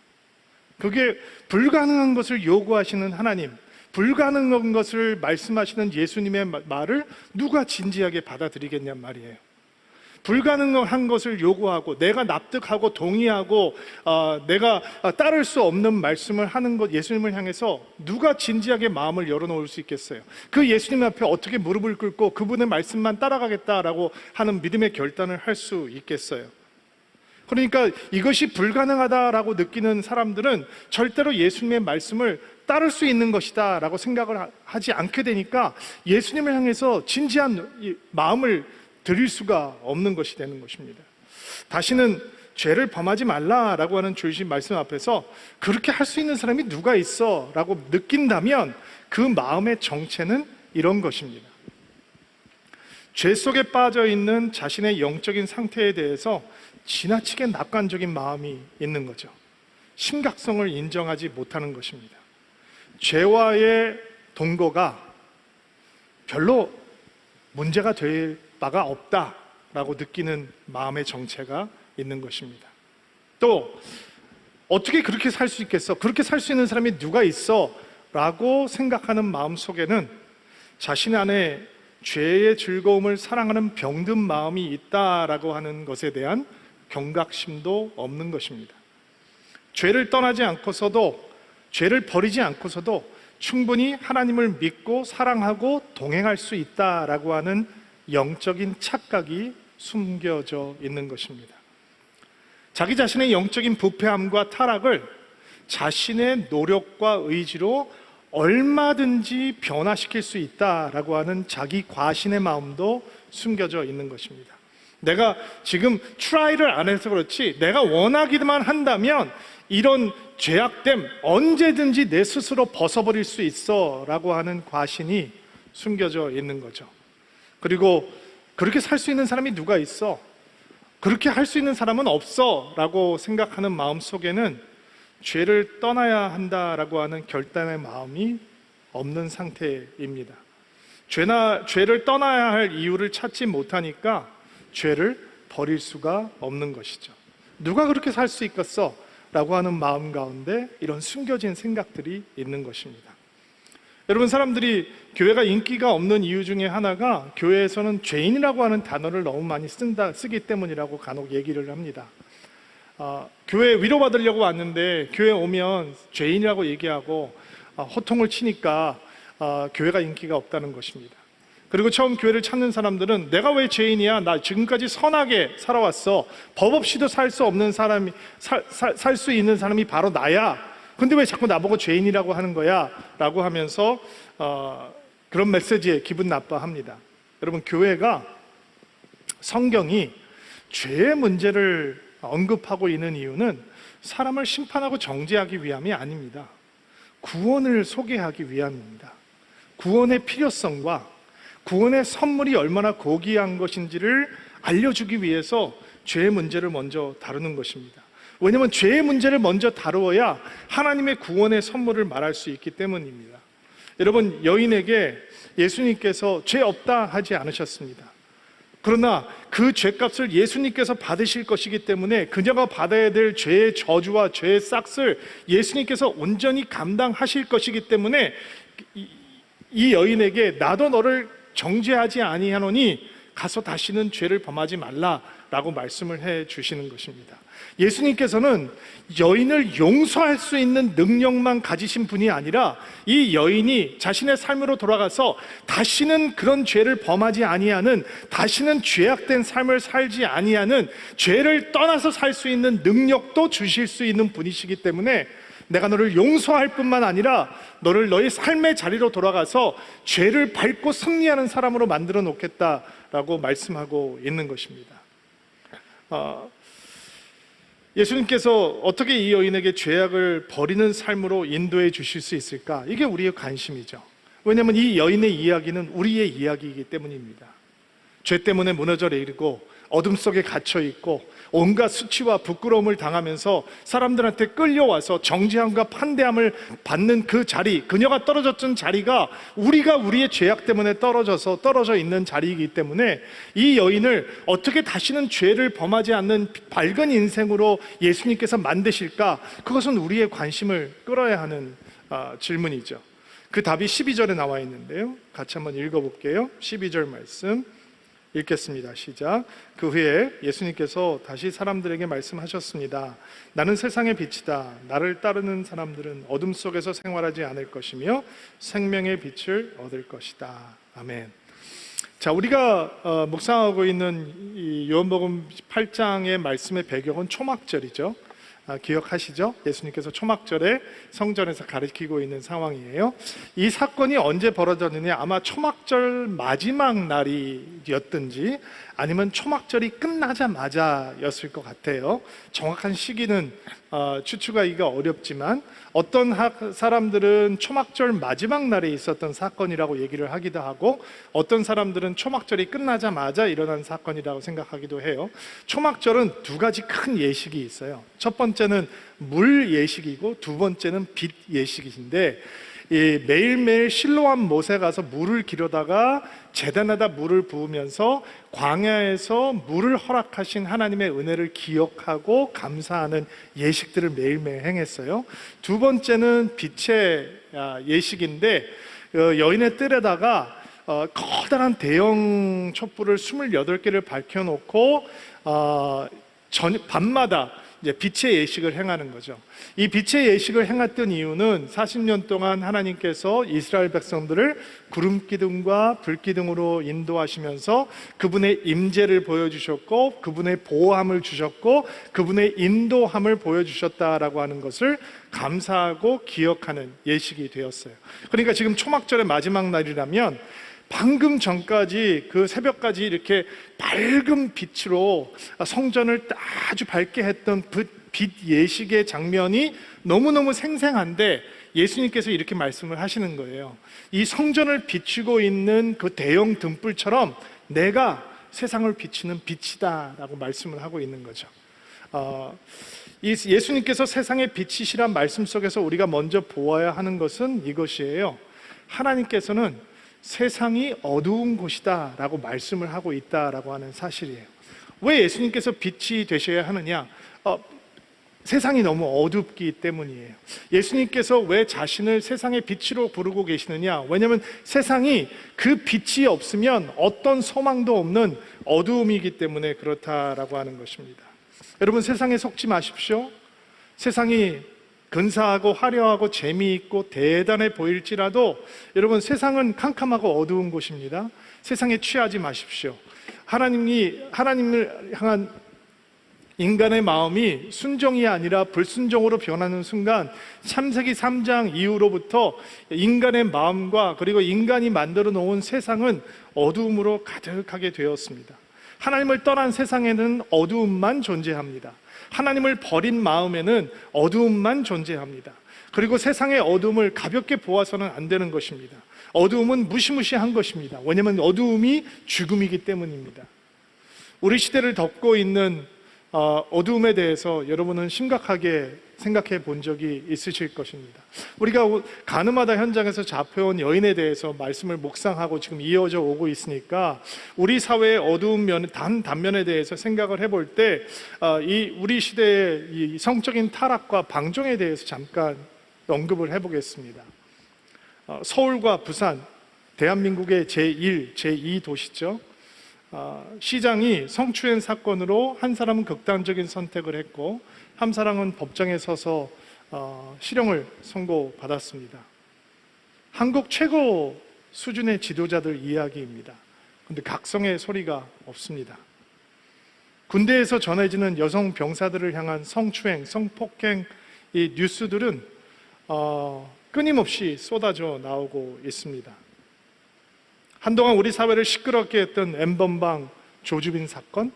그게 불가능한 것을 요구하시는 하나님, 불가능한 것을 말씀하시는 예수님의 말을 누가 진지하게 받아들이겠냔 말이에요. 불가능한 것을 요구하고 내가 납득하고 동의하고 내가 따를 수 없는 말씀을 하는 것, 예수님을 향해서 누가 진지하게 마음을 열어놓을 수 있겠어요? 그 예수님 앞에 어떻게 무릎을 꿇고 그분의 말씀만 따라가겠다라고 하는 믿음의 결단을 할 수 있겠어요? 그러니까 이것이 불가능하다라고 느끼는 사람들은 절대로 예수님의 말씀을 따를 수 있는 것이다 라고 생각을 하지 않게 되니까 예수님을 향해서 진지한 마음을 드릴 수가 없는 것이 되는 것입니다. 다시는 죄를 범하지 말라라고 하는 주신 말씀 앞에서 그렇게 할 수 있는 사람이 누가 있어 라고 느낀다면 그 마음의 정체는 이런 것입니다. 죄 속에 빠져 있는 자신의 영적인 상태에 대해서 지나치게 낙관적인 마음이 있는 거죠. 심각성을 인정하지 못하는 것입니다. 죄와의 동거가 별로 문제가 될 바가 없다라고 느끼는 마음의 정체가 있는 것입니다. 또 어떻게 그렇게 살 수 있겠어? 그렇게 살 수 있는 사람이 누가 있어? 라고 생각하는 마음 속에는 자신 안에 죄의 즐거움을 사랑하는 병든 마음이 있다라고 하는 것에 대한 경각심도 없는 것입니다. 죄를 떠나지 않고서도, 죄를 버리지 않고서도 충분히 하나님을 믿고 사랑하고 동행할 수 있다라고 하는 영적인 착각이 숨겨져 있는 것입니다. 자기 자신의 영적인 부패함과 타락을 자신의 노력과 의지로 얼마든지 변화시킬 수 있다라고 하는 자기 과신의 마음도 숨겨져 있는 것입니다. 내가 지금 트라이를 안 해서 그렇지 내가 원하기만 한다면 이런 죄악됨 언제든지 내 스스로 벗어버릴 수 있어 라고 하는 과신이 숨겨져 있는 거죠. 그리고 그렇게 살 수 있는 사람이 누가 있어? 그렇게 할 수 있는 사람은 없어 라고 생각하는 마음 속에는 죄를 떠나야 한다라고 하는 결단의 마음이 없는 상태입니다. 죄를 떠나야 할 이유를 찾지 못하니까 죄를 버릴 수가 없는 것이죠. 누가 그렇게 살 수 있겠어? 라고 하는 마음 가운데 이런 숨겨진 생각들이 있는 것입니다. 여러분, 사람들이 교회가 인기가 없는 이유 중에 하나가 교회에서는 죄인이라고 하는 단어를 너무 많이 쓰기 때문이라고 간혹 얘기를 합니다. 교회 위로받으려고 왔는데 교회 오면 죄인이라고 얘기하고 호통을 치니까 교회가 인기가 없다는 것입니다. 그리고 처음 교회를 찾는 사람들은 내가 왜 죄인이야? 나 지금까지 선하게 살아왔어. 법 없이도 살 수 없는 사람이 살 수 있는 사람이 바로 나야. 근데 왜 자꾸 나보고 죄인이라고 하는 거야? 라고 하면서 그런 메시지에 기분 나빠합니다. 여러분, 교회가 성경이 죄의 문제를 언급하고 있는 이유는 사람을 심판하고 정죄하기 위함이 아닙니다. 구원을 소개하기 위함입니다. 구원의 필요성과 구원의 선물이 얼마나 고귀한 것인지를 알려주기 위해서 죄의 문제를 먼저 다루는 것입니다. 왜냐하면 죄의 문제를 먼저 다루어야 하나님의 구원의 선물을 말할 수 있기 때문입니다. 여러분, 여인에게 예수님께서 죄 없다 하지 않으셨습니다. 그러나 그 죄값을 예수님께서 받으실 것이기 때문에 그녀가 받아야 될 죄의 저주와 죄의 싹을 예수님께서 온전히 감당하실 것이기 때문에 이 여인에게 나도 너를 정죄하지 아니하노니 가서 다시는 죄를 범하지 말라라고 말씀을 해 주시는 것입니다. 예수님께서는 여인을 용서할 수 있는 능력만 가지신 분이 아니라 이 여인이 자신의 삶으로 돌아가서 다시는 그런 죄를 범하지 아니하는, 다시는 죄악된 삶을 살지 아니하는, 죄를 떠나서 살 수 있는 능력도 주실 수 있는 분이시기 때문에 내가 너를 용서할 뿐만 아니라 너를 너의 삶의 자리로 돌아가서 죄를 밟고 승리하는 사람으로 만들어 놓겠다라고 말씀하고 있는 것입니다. 예수님께서 어떻게 이 여인에게 죄악을 버리는 삶으로 인도해 주실 수 있을까? 이게 우리의 관심이죠. 왜냐하면 이 여인의 이야기는 우리의 이야기이기 때문입니다. 죄 때문에 무너져 내리고 어둠 속에 갇혀 있고 온갖 수치와 부끄러움을 당하면서 사람들한테 끌려와서 정죄함과 판대함을 받는 그 자리, 그녀가 떨어졌던 자리가 우리가 우리의 죄악 때문에 떨어져 있는 자리이기 때문에 이 여인을 어떻게 다시는 죄를 범하지 않는 밝은 인생으로 예수님께서 만드실까? 그것은 우리의 관심을 끌어야 하는 질문이죠. 그 답이 12절에 나와 있는데요, 같이 한번 읽어볼게요. 12절 말씀 읽겠습니다. 시작. 그 후에 예수님께서 다시 사람들에게 말씀하셨습니다. 나는 세상의 빛이다. 나를 따르는 사람들은 어둠 속에서 생활하지 않을 것이며 생명의 빛을 얻을 것이다. 아멘. 자, 우리가 묵상하고 있는 이 요한복음 8장의 말씀의 배경은 초막절이죠. 기억하시죠? 예수님께서 초막절에 성전에서 가르치고 있는 상황이에요. 이 사건이 언제 벌어졌느냐, 아마 초막절 마지막 날이었든지 아니면 초막절이 끝나자마자였을 것 같아요. 정확한 시기는 추측하기가 어렵지만 어떤 사람들은 초막절 마지막 날에 있었던 사건이라고 얘기를 하기도 하고 어떤 사람들은 초막절이 끝나자마자 일어난 사건이라고 생각하기도 해요. 초막절은 두 가지 큰 예식이 있어요. 첫 번째는 물 예식이고 두 번째는 빛 예식인데, 매일매일 실로암 못에 가서 물을 기르다가 제단에다 물을 부으면서 광야에서 물을 허락하신 하나님의 은혜를 기억하고 감사하는 예식들을 매일매일 행했어요. 두 번째는 빛의 예식인데, 여인의 뜰에다가 커다란 대형 촛불을 28개를 밝혀놓고 밤마다 이제 빛의 예식을 행하는 거죠. 이 빛의 예식을 행했던 이유는 40년 동안 하나님께서 이스라엘 백성들을 구름 기둥과 불 기둥으로 인도하시면서 그분의 임재를 보여주셨고 그분의 보호함을 주셨고 그분의 인도함을 보여주셨다라고 하는 것을 감사하고 기억하는 예식이 되었어요. 그러니까 지금 초막절의 마지막 날이라면 방금 전까지 그 새벽까지 이렇게 밝은 빛으로 성전을 아주 밝게 했던 빛 예식의 장면이 너무너무 생생한데 예수님께서 이렇게 말씀을 하시는 거예요. 이 성전을 비추고 있는 그 대형 등불처럼 내가 세상을 비추는 빛이다 라고 말씀을 하고 있는 거죠. 예수님께서 세상의 빛이시란 말씀 속에서 우리가 먼저 보아야 하는 것은 이것이에요. 하나님께서는 세상이 어두운 곳이다 라고 말씀을 하고 있다라고 하는 사실이에요. 왜 예수님께서 빛이 되셔야 하느냐? 세상이 너무 어둡기 때문이에요. 예수님께서 왜 자신을 세상의 빛으로 부르고 계시느냐? 왜냐하면 세상이 그 빛이 없으면 어떤 소망도 없는 어두움이기 때문에 그렇다라고 하는 것입니다. 여러분, 세상에 속지 마십시오. 세상이 근사하고 화려하고 재미있고 대단해 보일지라도 여러분, 세상은 캄캄하고 어두운 곳입니다. 세상에 취하지 마십시오. 하나님을 향한 인간의 마음이 순종이 아니라 불순종으로 변하는 순간 창세기 3장 이후로부터 인간의 마음과 그리고 인간이 만들어 놓은 세상은 어두움으로 가득하게 되었습니다. 하나님을 떠난 세상에는 어두움만 존재합니다. 하나님을 버린 마음에는 어두움만 존재합니다. 그리고 세상의 어두움을 가볍게 보아서는 안 되는 것입니다. 어두움은 무시무시한 것입니다. 왜냐하면 어두움이 죽음이기 때문입니다. 우리 시대를 덮고 있는 어두움에 대해서 여러분은 심각하게 생각해 본 적이 있으실 것입니다. 우리가 가늠하다 현장에서 잡혀온 여인에 대해서 말씀을 묵상하고 지금 이어져 오고 있으니까 우리 사회의 어두운 면, 단면에 대해서 생각을 해볼 때 우리 시대의 이 성적인 타락과 방종에 대해서 잠깐 언급을 해보겠습니다. 서울과 부산, 대한민국의 제1, 제2 도시죠. 시장이 성추행 사건으로 한 사람은 극단적인 선택을 했고 한 사람은 법정에 서서 실형을 선고받았습니다. 한국 최고 수준의 지도자들 이야기입니다. 그런데 각성의 소리가 없습니다. 군대에서 전해지는 여성 병사들을 향한 성추행, 성폭행 이 뉴스들은 끊임없이 쏟아져 나오고 있습니다. 한동안 우리 사회를 시끄럽게 했던 N번방 조주빈 사건,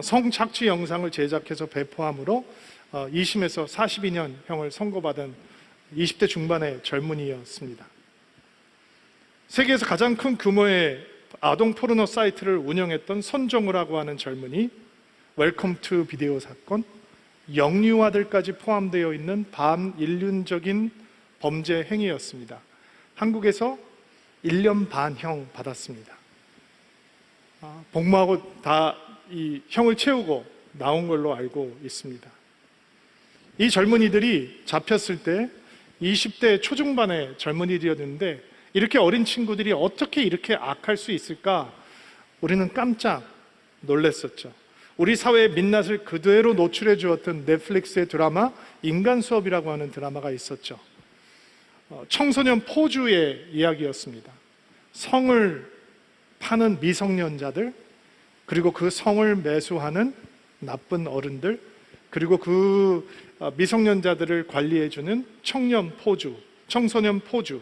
성착취 영상을 제작해서 배포함으로 2심에서 42년 형을 선고받은 20대 중반의 젊은이였습니다. 세계에서 가장 큰 규모의 아동 포르노 사이트를 운영했던 선정우라고 하는 젊은이, 웰컴 투 비디오 사건, 영유아들까지 포함되어 있는 반인륜적인 범죄 행위였습니다. 한국에서 1년 반형 받았습니다. 복무하고 다 이 형을 채우고 나온 걸로 알고 있습니다. 이 젊은이들이 잡혔을 때 20대 초중반의 젊은이들이었는데 이렇게 어린 친구들이 어떻게 이렇게 악할 수 있을까? 우리는 깜짝 놀랐었죠. 우리 사회의 민낯을 그대로 노출해 주었던 넷플릭스의 드라마 인간 수업이라고 하는 드라마가 있었죠. 청소년 포주의 이야기였습니다. 성을 파는 미성년자들, 그리고 그 성을 매수하는 나쁜 어른들, 그리고 그 미성년자들을 관리해주는 청소년 포주.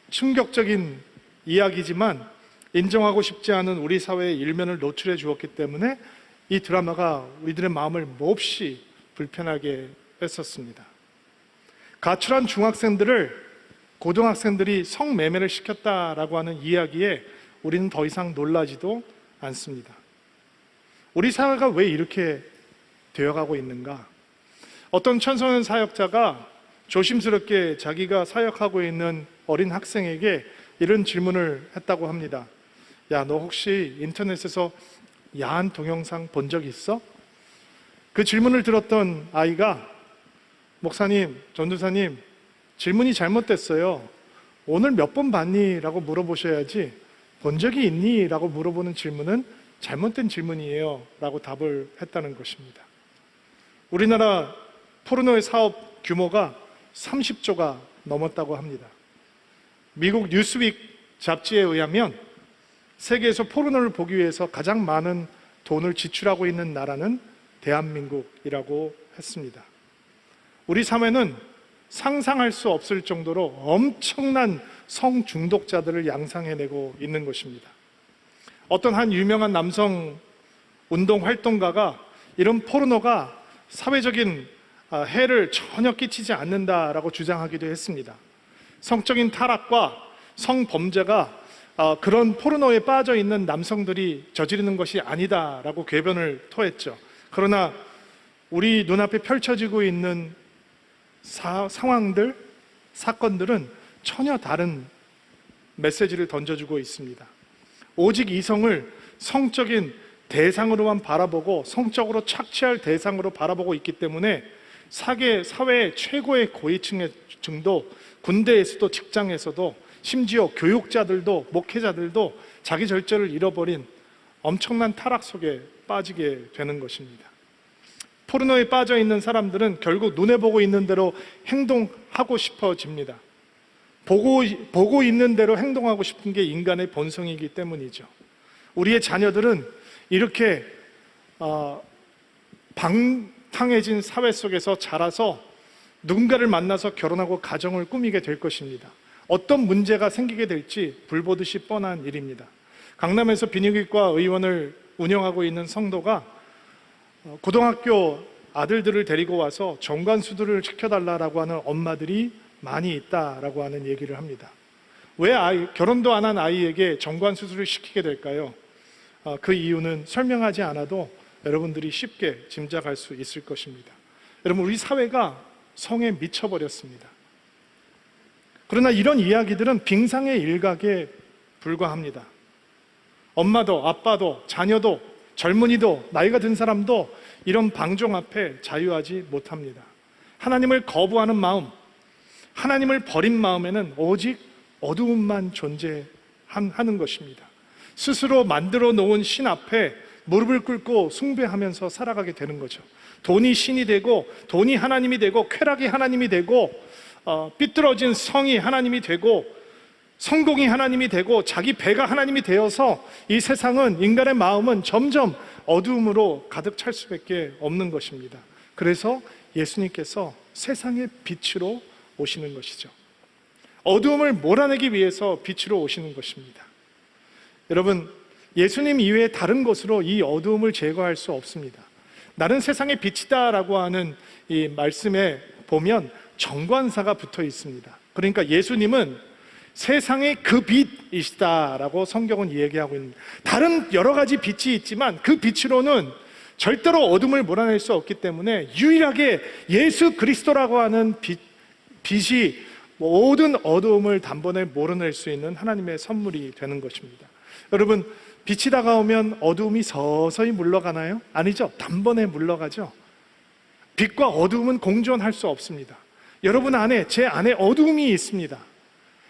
충격적인 이야기지만 인정하고 싶지 않은 우리 사회의 일면을 노출해 주었기 때문에 이 드라마가 우리들의 마음을 몹시 불편하게 했었습니다. 가출한 중학생들을 고등학생들이 성매매를 시켰다라고 하는 이야기에 우리는 더 이상 놀라지도 않습니다. 우리 사회가 왜 이렇게 되어가고 있는가? 어떤 청소년 사역자가 조심스럽게 자기가 사역하고 있는 어린 학생에게 이런 질문을 했다고 합니다. 야, 너 혹시 인터넷에서 야한 동영상 본 적 있어? 그 질문을 들었던 아이가, 목사님, 전도사님, 질문이 잘못됐어요. 오늘 몇 번 봤니? 라고 물어보셔야지 본 적이 있니? 라고 물어보는 질문은 잘못된 질문이에요 라고 답을 했다는 것입니다. 우리나라 포르노의 사업 규모가 30조가 넘었다고 합니다. 미국 뉴스윅 잡지에 의하면 세계에서 포르노를 보기 위해서 가장 많은 돈을 지출하고 있는 나라는 대한민국이라고 했습니다. 우리 사회는 상상할 수 없을 정도로 엄청난 성중독자들을 양상해내고 있는 것입니다. 어떤 한 유명한 남성 운동 활동가가 이런 포르노가 사회적인 해를 전혀 끼치지 않는다라고 주장하기도 했습니다. 성적인 타락과 성범죄가 그런 포르노에 빠져 있는 남성들이 저지르는 것이 아니다라고 궤변을 토했죠. 그러나 우리 눈앞에 펼쳐지고 있는 상황들, 사건들은 전혀 다른 메시지를 던져주고 있습니다. 오직 이성을 성적인 대상으로만 바라보고 성적으로 착취할 대상으로 바라보고 있기 때문에 사회의 최고의 고위층도 군대에서도 직장에서도 심지어 교육자들도 목회자들도 자기 절제를 잃어버린 엄청난 타락 속에 빠지게 되는 것입니다. 포르노에 빠져 있는 사람들은 결국 눈에 보고 있는 대로 행동하고 싶어집니다. 보고 있는 대로 행동하고 싶은 게 인간의 본성이기 때문이죠. 우리의 자녀들은 이렇게 방탕해진 사회 속에서 자라서 누군가를 만나서 결혼하고 가정을 꾸미게 될 것입니다. 어떤 문제가 생기게 될지 불보듯이 뻔한 일입니다. 강남에서 비뇨기과 의원을 운영하고 있는 성도가 고등학교 아들들을 데리고 와서 정관수술을 시켜달라고 하는 엄마들이 많이 있다라고 하는 얘기를 합니다. 왜 결혼도 안 한 아이에게 정관수술을 시키게 될까요? 그 이유는 설명하지 않아도 여러분들이 쉽게 짐작할 수 있을 것입니다. 여러분, 우리 사회가 성에 미쳐버렸습니다. 그러나 이런 이야기들은 빙상의 일각에 불과합니다. 엄마도 아빠도 자녀도 젊은이도 나이가 든 사람도 이런 방종 앞에 자유하지 못합니다. 하나님을 거부하는 마음, 하나님을 버린 마음에는 오직 어두움만 존재하는 것입니다. 스스로 만들어 놓은 신 앞에 무릎을 꿇고 숭배하면서 살아가게 되는 거죠. 돈이 신이 되고, 돈이 하나님이 되고, 쾌락이 하나님이 되고, 삐뚤어진 성이 하나님이 되고, 성공이 하나님이 되고, 자기 배가 하나님이 되어서 이 세상은, 인간의 마음은 점점 어두움으로 가득 찰 수밖에 없는 것입니다. 그래서 예수님께서 세상의 빛으로 오시는 것이죠. 어두움을 몰아내기 위해서 빛으로 오시는 것입니다. 여러분, 예수님 이외에 다른 것으로 이 어두움을 제거할 수 없습니다. 나는 세상의 빛이다 라고 하는 이 말씀에 보면 정관사가 붙어 있습니다. 그러니까 예수님은 세상의 그 빛이시다 라고 성경은 얘기하고 있습니다. 다른 여러 가지 빛이 있지만 그 빛으로는 절대로 어둠을 몰아낼 수 없기 때문에 유일하게 예수 그리스도라고 하는 빛이 모든 어두움을 단번에 몰아낼 수 있는 하나님의 선물이 되는 것입니다. 여러분, 빛이 다가오면 어두움이 서서히 물러가나요? 아니죠. 단번에 물러가죠. 빛과 어두움은 공존할 수 없습니다. 여러분 안에, 제 안에 어두움이 있습니다.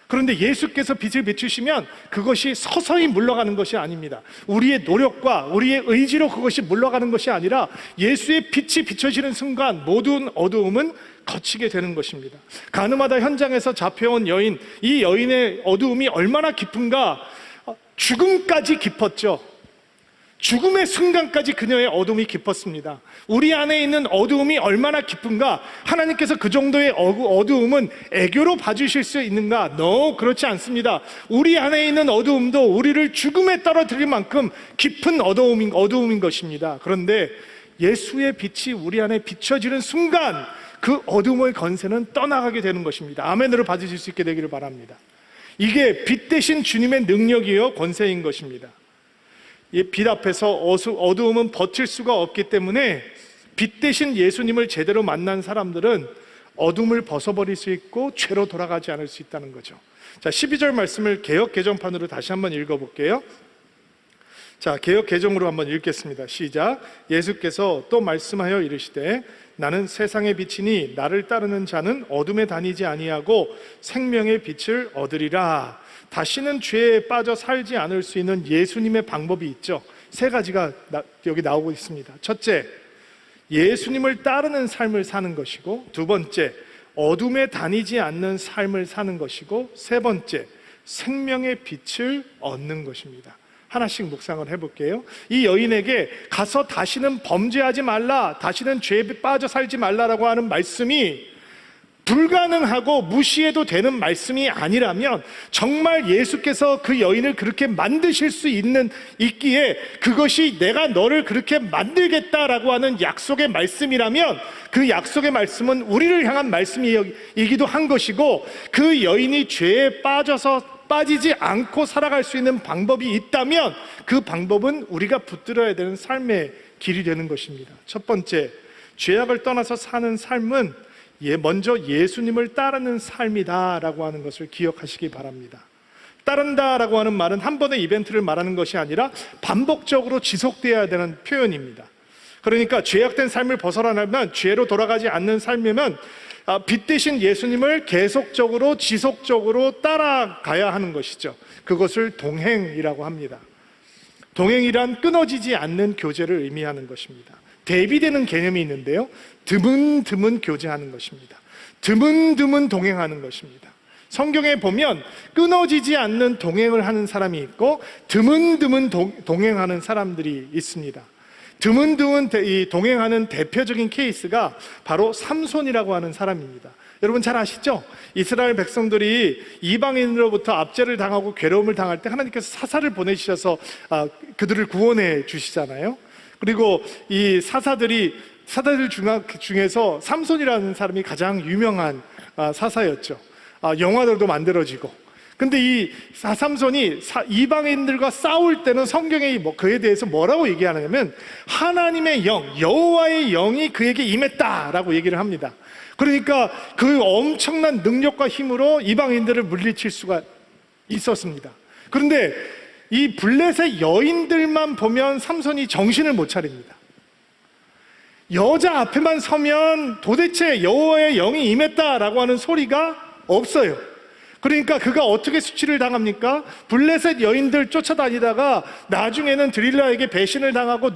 그런데 예수께서 빛을 비추시면 그것이 서서히 물러가는 것이 아닙니다. 우리의 노력과 우리의 의지로 그것이 물러가는 것이 아니라 예수의 빛이 비춰지는 순간 모든 어두움은 거치게 되는 것입니다. 가늠하다 현장에서 잡혀온 여인, 이 여인의 어두움이 얼마나 깊은가, 죽음까지 깊었죠. 죽음의 순간까지 그녀의 어둠이 깊었습니다. 우리 안에 있는 어두움이 얼마나 깊은가, 하나님께서 그 정도의 어두움은 애교로 봐주실 수 있는가? No, 그렇지 않습니다. 우리 안에 있는 어두움도 우리를 죽음에 떨어뜨릴 만큼 깊은 어두움인 것입니다. 그런데 예수의 빛이 우리 안에 비춰지는 순간 그 어두움의 건세는 떠나가게 되는 것입니다. 아멘으로 받으실 수 있게 되기를 바랍니다. 이게 빛 대신 주님의 능력이요 권세인 것입니다. 이 빛 앞에서 어두움은 버틸 수가 없기 때문에 빛 대신 예수님을 제대로 만난 사람들은 어둠을 벗어버릴 수 있고 죄로 돌아가지 않을 수 있다는 거죠. 자, 12절 말씀을 개역 개정판으로 다시 한번 읽어볼게요. 자, 개역 개정으로 한번 읽겠습니다. 시작. 예수께서 또 말씀하여 이르시되 나는 세상의 빛이니 나를 따르는 자는 어둠에 다니지 아니하고 생명의 빛을 얻으리라. 다시는 죄에 빠져 살지 않을 수 있는 예수님의 방법이 있죠. 세 가지가 여기 나오고 있습니다. 첫째, 예수님을 따르는 삶을 사는 것이고, 두 번째, 어둠에 다니지 않는 삶을 사는 것이고, 세 번째, 생명의 빛을 얻는 것입니다. 하나씩 묵상을 해볼게요. 이 여인에게 가서 다시는 범죄하지 말라, 다시는 죄에 빠져 살지 말라라고 하는 말씀이 불가능하고 무시해도 되는 말씀이 아니라면, 정말 예수께서 그 여인을 그렇게 만드실 수 있기에 그것이 내가 너를 그렇게 만들겠다라고 하는 약속의 말씀이라면, 그 약속의 말씀은 우리를 향한 말씀이기도 한 것이고, 그 여인이 죄에 빠지지 않고 살아갈 수 있는 방법이 있다면 그 방법은 우리가 붙들어야 되는 삶의 길이 되는 것입니다. 첫 번째, 죄악을 떠나서 사는 삶은 먼저 예수님을 따르는 삶이다라고 하는 것을 기억하시기 바랍니다. 따른다라고 하는 말은 한 번의 이벤트를 말하는 것이 아니라 반복적으로 지속되어야 되는 표현입니다. 그러니까 죄악된 삶을 벗어나려면, 죄로 돌아가지 않는 삶이면 빛 대신 예수님을 계속적으로 지속적으로 따라가야 하는 것이죠. 그것을 동행이라고 합니다. 동행이란 끊어지지 않는 교제를 의미하는 것입니다. 대비되는 개념이 있는데요, 드문드문 교제하는 것입니다. 드문드문 동행하는 것입니다. 성경에 보면 끊어지지 않는 동행을 하는 사람이 있고 드문드문 동행하는 사람들이 있습니다. 드문드문 동행하는 대표적인 케이스가 바로 삼손이라고 하는 사람입니다. 여러분 잘 아시죠? 이스라엘 백성들이 이방인으로부터 압제를 당하고 괴로움을 당할 때 하나님께서 사사를 보내주셔서 그들을 구원해 주시잖아요. 그리고 이 사사들 중에서 삼손이라는 사람이 가장 유명한 사사였죠. 영화들도 만들어지고. 근데 이 삼손이 이방인들과 싸울 때는 성경에 그에 대해서 뭐라고 얘기하냐면 하나님의 영, 여호와의 영이 그에게 임했다라고 얘기를 합니다. 그러니까 그 엄청난 능력과 힘으로 이방인들을 물리칠 수가 있었습니다. 그런데 이 블레셋 여인들만 보면 삼손이 정신을 못 차립니다. 여자 앞에만 서면 도대체 여호와의 영이 임했다라고 하는 소리가 없어요. 그러니까 그가 어떻게 수치를 당합니까? 블레셋 여인들 쫓아다니다가 나중에는 드릴라에게 배신을 당하고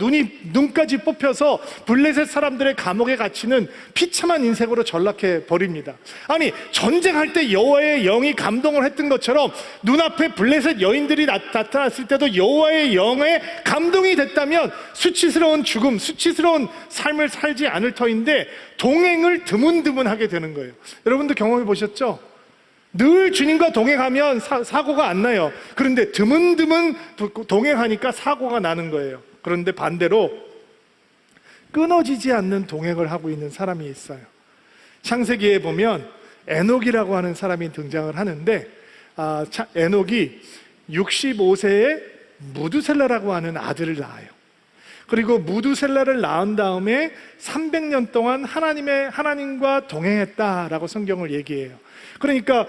눈까지 뽑혀서 블레셋 사람들의 감옥에 갇히는 비참한 인생으로 전락해 버립니다. 아니, 전쟁할 때 여호와의 영이 감동을 했던 것처럼 눈앞에 블레셋 여인들이 나타났을 때도 여호와의 영에 감동이 됐다면 수치스러운 죽음, 수치스러운 삶을 살지 않을 터인데 동행을 드문드문하게 되는 거예요. 여러분도 경험해 보셨죠? 늘 주님과 동행하면 사고가 안 나요. 그런데 드문드문 동행하니까 사고가 나는 거예요. 그런데 반대로 끊어지지 않는 동행을 하고 있는 사람이 있어요. 창세기에 보면 에녹이라고 하는 사람이 등장을 하는데 에녹이 65세에 무두셀라라고 하는 아들을 낳아요. 그리고 무두셀라를 낳은 다음에 300년 동안 하나님과 동행했다라고 성경을 얘기해요. 그러니까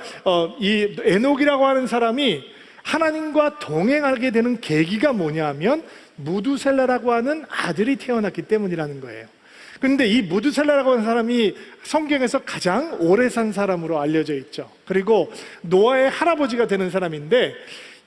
이 에녹이라고 하는 사람이 하나님과 동행하게 되는 계기가 뭐냐면 무두셀라라고 하는 아들이 태어났기 때문이라는 거예요. 그런데 이 무두셀라라고 하는 사람이 성경에서 가장 오래 산 사람으로 알려져 있죠. 그리고 노아의 할아버지가 되는 사람인데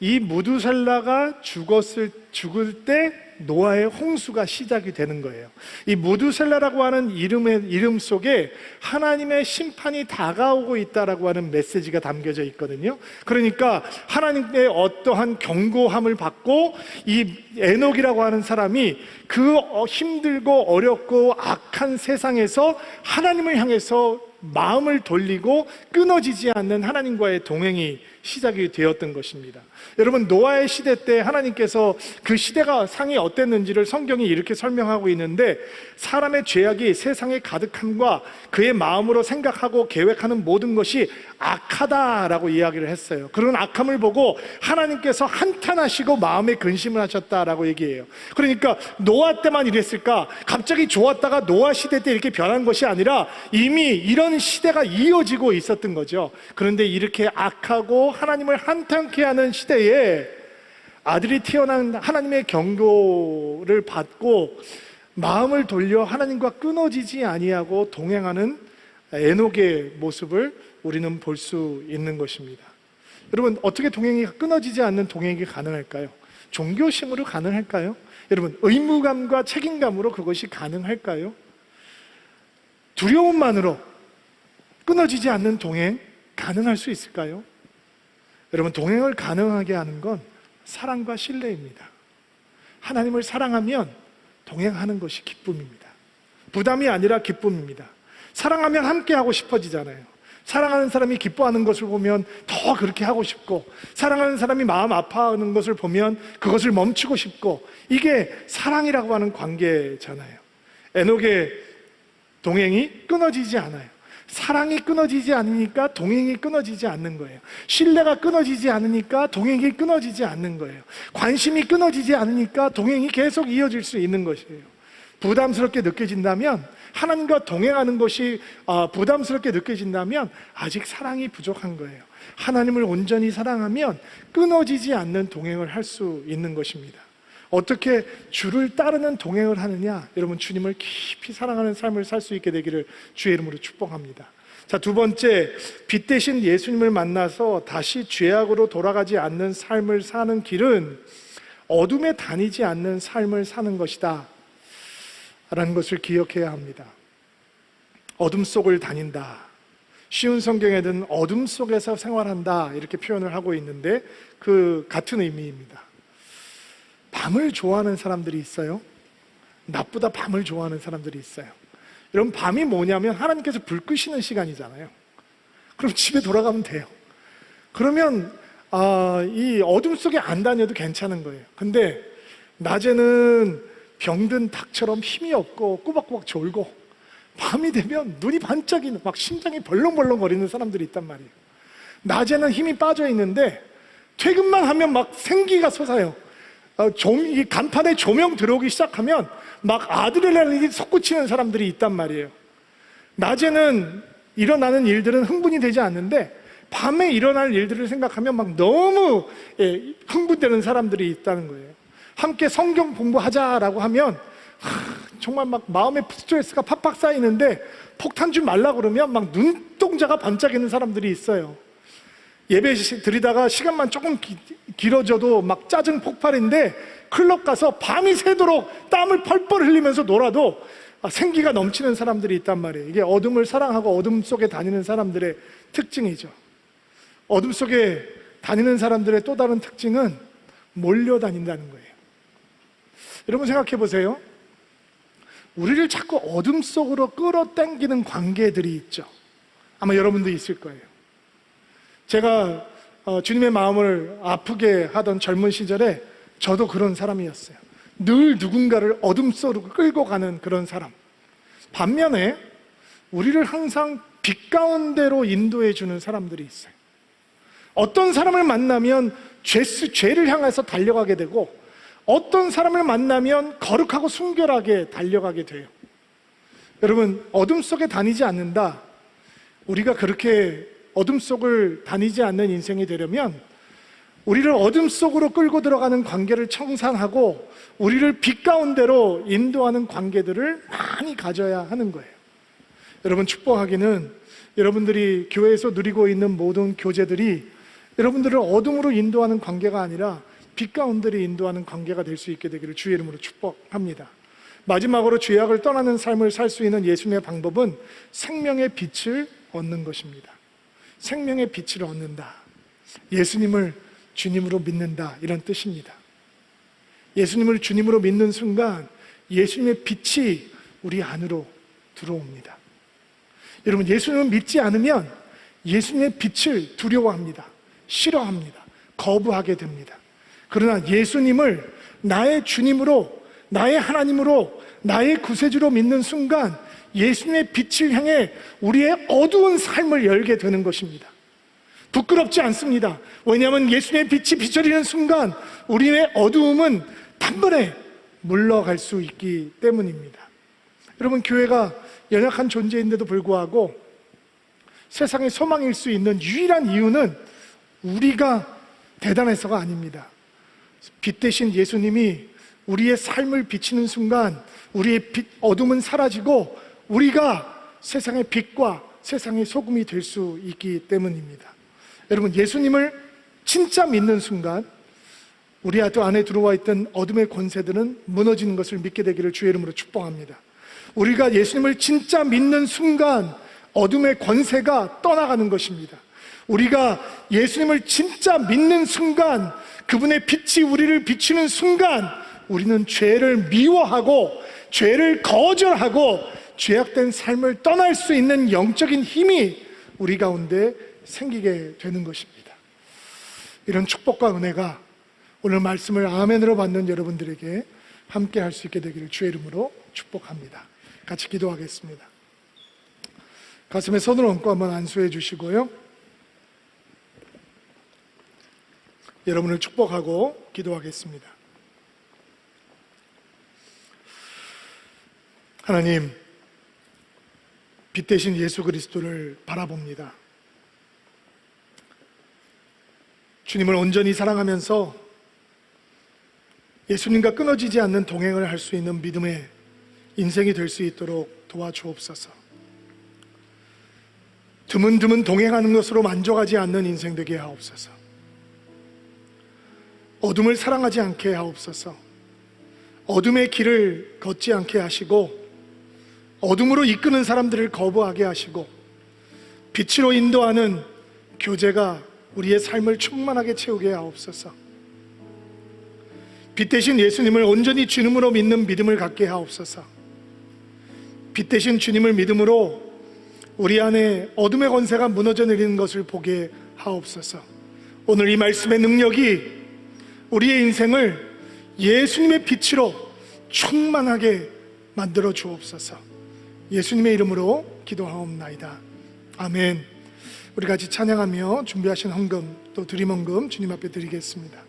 이 무두셀라가 죽을 때 노아의 홍수가 시작이 되는 거예요. 이 무두셀라라고 하는 이름 속에 하나님의 심판이 다가오고 있다라고 하는 메시지가 담겨져 있거든요. 그러니까 하나님의 어떠한 경고함을 받고 이 에녹이라고 하는 사람이 그 힘들고 어렵고 악한 세상에서 하나님을 향해서 마음을 돌리고 끊어지지 않는 하나님과의 동행이 시작이 되었던 것입니다. 여러분, 노아의 시대 때 하나님께서 그 시대가 상이 어땠는지를 성경이 이렇게 설명하고 있는데 사람의 죄악이 세상에 가득함과 그의 마음으로 생각하고 계획하는 모든 것이 악하다라고 이야기를 했어요. 그런 악함을 보고 하나님께서 한탄하시고 마음에 근심을 하셨다라고 얘기해요. 그러니까 노아 때만 이랬을까? 갑자기 좋았다가 노아 시대 때 이렇게 변한 것이 아니라 이미 이런 시대가 이어지고 있었던 거죠. 그런데 이렇게 악하고 하나님을 한탄케 하는 시대에 아들이 태어난 하나님의 경고를 받고 마음을 돌려 하나님과 끊어지지 아니하고 동행하는 에녹의 모습을 우리는 볼 수 있는 것입니다. 여러분, 어떻게 동행이 끊어지지 않는 동행이 가능할까요? 종교심으로 가능할까요? 여러분, 의무감과 책임감으로 그것이 가능할까요? 두려움만으로 끊어지지 않는 동행 가능할 수 있을까요? 여러분, 동행을 가능하게 하는 건 사랑과 신뢰입니다. 하나님을 사랑하면 동행하는 것이 기쁨입니다. 부담이 아니라 기쁨입니다. 사랑하면 함께하고 싶어지잖아요. 사랑하는 사람이 기뻐하는 것을 보면 더 그렇게 하고 싶고, 사랑하는 사람이 마음 아파하는 것을 보면 그것을 멈추고 싶고, 이게 사랑이라고 하는 관계잖아요. 에녹의 동행이 끊어지지 않아요. 사랑이 끊어지지 않으니까 동행이 끊어지지 않는 거예요. 신뢰가 끊어지지 않으니까 동행이 끊어지지 않는 거예요. 관심이 끊어지지 않으니까 동행이 계속 이어질 수 있는 것이에요. 부담스럽게 느껴진다면, 하나님과 동행하는 것이 부담스럽게 느껴진다면 아직 사랑이 부족한 거예요. 하나님을 온전히 사랑하면 끊어지지 않는 동행을 할 수 있는 것입니다. 어떻게 주를 따르는 동행을 하느냐? 여러분, 주님을 깊이 사랑하는 삶을 살 수 있게 되기를 주의 이름으로 축복합니다. 자, 두 번째, 빛 대신 예수님을 만나서 다시 죄악으로 돌아가지 않는 삶을 사는 길은 어둠에 다니지 않는 삶을 사는 것이다 라는 것을 기억해야 합니다. 어둠 속을 다닌다. 쉬운 성경에는 어둠 속에서 생활한다 이렇게 표현을 하고 있는데 그 같은 의미입니다. 밤을 좋아하는 사람들이 있어요. 낮보다 밤을 좋아하는 사람들이 있어요. 여러분, 밤이 뭐냐면 하나님께서 불 끄시는 시간이잖아요. 그럼 집에 돌아가면 돼요. 그러면 이 어둠 속에 안 다녀도 괜찮은 거예요. 근데 낮에는 병든 닭처럼 힘이 없고 꾸벅꾸벅 졸고, 밤이 되면 눈이 반짝이는, 막 심장이 벌렁벌렁 거리는 사람들이 있단 말이에요. 낮에는 힘이 빠져 있는데 퇴근만 하면 막 생기가 솟아요. 이 간판에 조명 들어오기 시작하면 막 아드레날린이 솟구치는 사람들이 있단 말이에요. 낮에는 일어나는 일들은 흥분이 되지 않는데 밤에 일어날 일들을 생각하면 막 너무 흥분되는 사람들이 있다는 거예요. 함께 성경 공부하자라고 하면 정말 막 마음에 스트레스가 팍팍 쌓이는데 폭탄 좀 말라 그러면 막 눈동자가 반짝이는 사람들이 있어요. 예배 드리다가 시간만 조금 길어져도 막 짜증 폭발인데 클럽 가서 밤이 새도록 땀을 펄펄 흘리면서 놀아도 생기가 넘치는 사람들이 있단 말이에요. 이게 어둠을 사랑하고 어둠 속에 다니는 사람들의 특징이죠. 어둠 속에 다니는 사람들의 또 다른 특징은 몰려다닌다는 거예요. 여러분 생각해 보세요. 우리를 자꾸 어둠 속으로 끌어당기는 관계들이 있죠. 아마 여러분도 있을 거예요. 제가 주님의 마음을 아프게 하던 젊은 시절에 저도 그런 사람이었어요. 늘 누군가를 어둠 속으로 끌고 가는 그런 사람. 반면에 우리를 항상 빛 가운데로 인도해 주는 사람들이 있어요. 어떤 사람을 만나면 죄를 향해서 달려가게 되고 어떤 사람을 만나면 거룩하고 순결하게 달려가게 돼요. 여러분, 어둠 속에 다니지 않는다. 우리가 그렇게 어둠 속을 다니지 않는 인생이 되려면 우리를 어둠 속으로 끌고 들어가는 관계를 청산하고 우리를 빛 가운데로 인도하는 관계들을 많이 가져야 하는 거예요. 여러분, 축복하기는 여러분들이 교회에서 누리고 있는 모든 교제들이 여러분들을 어둠으로 인도하는 관계가 아니라 빛 가운데로 인도하는 관계가 될 수 있게 되기를 주의 이름으로 축복합니다. 마지막으로 죄악을 떠나는 삶을 살 수 있는 예수님의 방법은 생명의 빛을 얻는 것입니다. 생명의 빛을 얻는다. 예수님을 주님으로 믿는다. 이런 뜻입니다. 예수님을 주님으로 믿는 순간 예수님의 빛이 우리 안으로 들어옵니다. 여러분, 예수님을 믿지 않으면 예수님의 빛을 두려워합니다. 싫어합니다. 거부하게 됩니다. 그러나 예수님을 나의 주님으로, 나의 하나님으로, 나의 구세주로 믿는 순간 예수님의 빛을 향해 우리의 어두운 삶을 열게 되는 것입니다. 부끄럽지 않습니다. 왜냐하면 예수님의 빛이 비춰지는 순간 우리의 어두움은 단번에 물러갈 수 있기 때문입니다. 여러분, 교회가 연약한 존재인데도 불구하고 세상의 소망일 수 있는 유일한 이유는 우리가 대단해서가 아닙니다. 빛 대신 예수님이 우리의 삶을 비치는 순간 우리의 어둠은 사라지고 우리가 세상의 빛과 세상의 소금이 될 수 있기 때문입니다. 여러분, 예수님을 진짜 믿는 순간 우리 안에 들어와 있던 어둠의 권세들은 무너지는 것을 믿게 되기를 주의 이름으로 축복합니다. 우리가 예수님을 진짜 믿는 순간 어둠의 권세가 떠나가는 것입니다. 우리가 예수님을 진짜 믿는 순간, 그분의 빛이 우리를 비추는 순간 우리는 죄를 미워하고 죄를 거절하고 죄악된 삶을 떠날 수 있는 영적인 힘이 우리 가운데 생기게 되는 것입니다. 이런 축복과 은혜가 오늘 말씀을 아멘으로 받는 여러분들에게 함께 할 수 있게 되기를 주의 이름으로 축복합니다. 같이 기도하겠습니다. 가슴에 손을 얹고 한번 안수해 주시고요. 여러분을 축복하고 기도하겠습니다. 하나님, 빛 대신 예수 그리스도를 바라봅니다. 주님을 온전히 사랑하면서 예수님과 끊어지지 않는 동행을 할 수 있는 믿음의 인생이 될 수 있도록 도와주옵소서. 드문드문 동행하는 것으로 만족하지 않는 인생 되게 하옵소서. 어둠을 사랑하지 않게 하옵소서. 어둠의 길을 걷지 않게 하시고 어둠으로 이끄는 사람들을 거부하게 하시고 빛으로 인도하는 교제가 우리의 삶을 충만하게 채우게 하옵소서. 빛 대신 예수님을 온전히 주님으로 믿는 믿음을 갖게 하옵소서. 빛 대신 주님을 믿음으로 우리 안에 어둠의 권세가 무너져 내리는 것을 보게 하옵소서. 오늘 이 말씀의 능력이 우리의 인생을 예수님의 빛으로 충만하게 만들어 주옵소서. 예수님의 이름으로 기도하옵나이다. 아멘. 우리 같이 찬양하며 준비하신 헌금 또 드림 헌금 주님 앞에 드리겠습니다.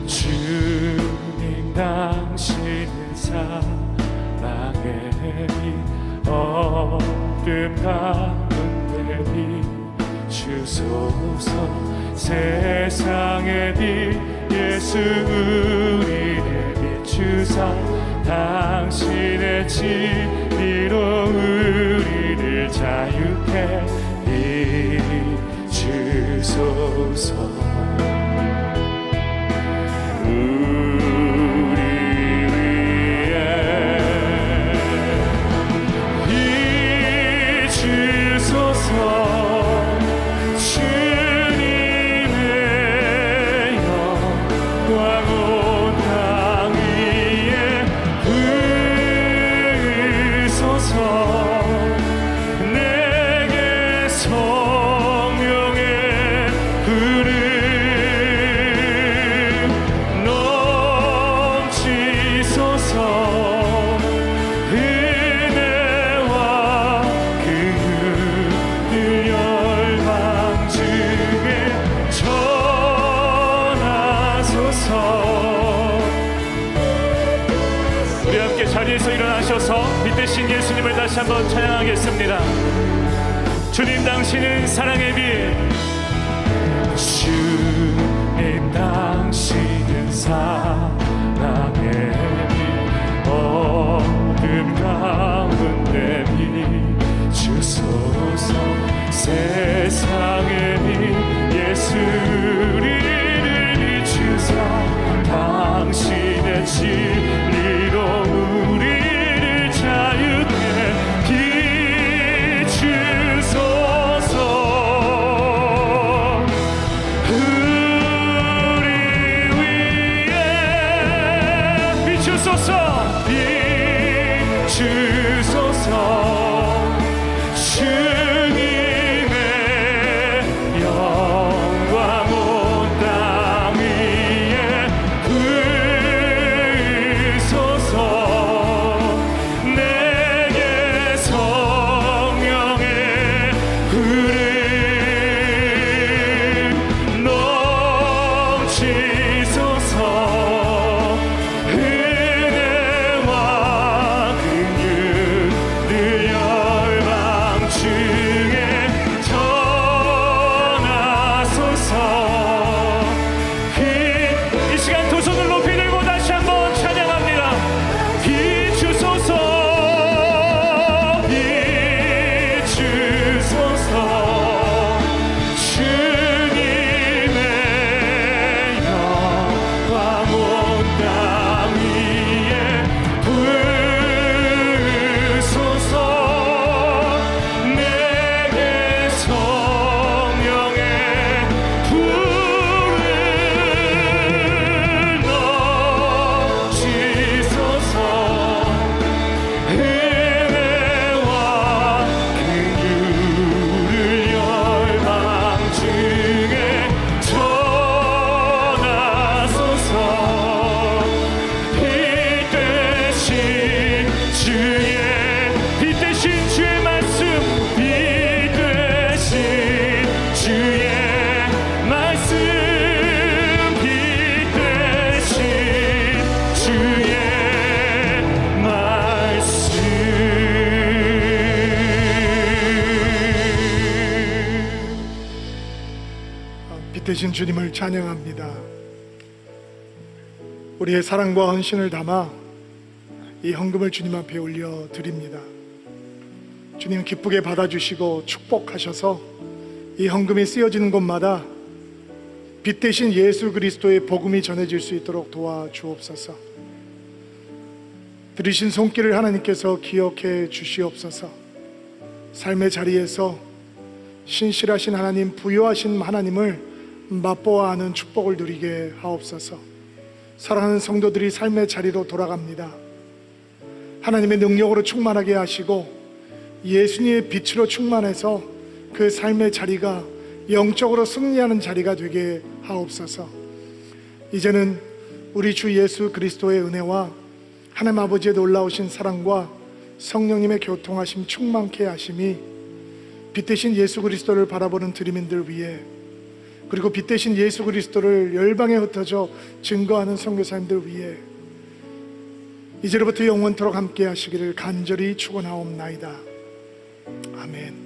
주님, 당신은 사랑의 빛, 어둠 가운데 비추소서. 세상의 빛 예수 우리를 비추사 당신의 진리로 우리를 자유케 비추소서. 우리 위에 비추소서. 주님의 영광 온 땅 위에 부으소서. 내게 성령의 부름 넘치소서. 은혜와 긍휼을 열방 중에 전하소서. 우리 함께 자리에서 일어나셔서 빛 대신 예수님을 다시 한번 찬양하겠습니다. 주님 당신은 사랑의 빛. 주님 당신은 사랑의 빛. 어둠 가운데 비추소서. 세상의 빛 예수 우리를 비추사 당신의 진리로 우리를 자유케 비추소서. 우리 위에 비추소서. 비추소서. 주님의 영광 온 땅 위에 부으소서. 내게 성령의 부름 넘치소서. 은혜와 긍휼을 열방 중에 전하소서. 이 시간 두 손을 높이 들고 다시 한번 찬양합니다. 비추소서. 비추소서. 주님의 영광 온 땅 위에 부으소서. 내게 성령의 불을 넘치소서. 은혜와 긍휼을 열방 중에 전하소서. 빛 대신 주의 말씀. 빛 대신 주의 말씀. 빛 대신 주의 말씀. 빛 대신 주님을 찬양합니다. 우리의 사랑과 헌신을 담아 이 헌금을 주님 앞에 올려 드립니다. 주님 기쁘게 받아주시고 축복하셔서 이 헌금이 쓰여지는 곳마다 빛 대신 예수 그리스도의 복음이 전해질 수 있도록 도와주옵소서. 들으신 손길을 하나님께서 기억해 주시옵소서. 삶의 자리에서 신실하신 하나님, 부유하신 하나님을 맛보아하는 축복을 누리게 하옵소서. 사랑하는 성도들이 삶의 자리로 돌아갑니다. 하나님의 능력으로 충만하게 하시고 예수님의 빛으로 충만해서 그 삶의 자리가 영적으로 승리하는 자리가 되게 하옵소서. 이제는 우리 주 예수 그리스도의 은혜와 하나님 아버지의 놀라우신 사랑과 성령님의 교통하심 충만케 하심이 빛 대신 예수 그리스도를 바라보는 드림인들 위해, 그리고 빛 대신 예수 그리스도를 열방에 흩어져 증거하는 선교사님들 위해 이제로부터 영원토록 함께 하시기를 간절히 축원하옵나이다. 아멘.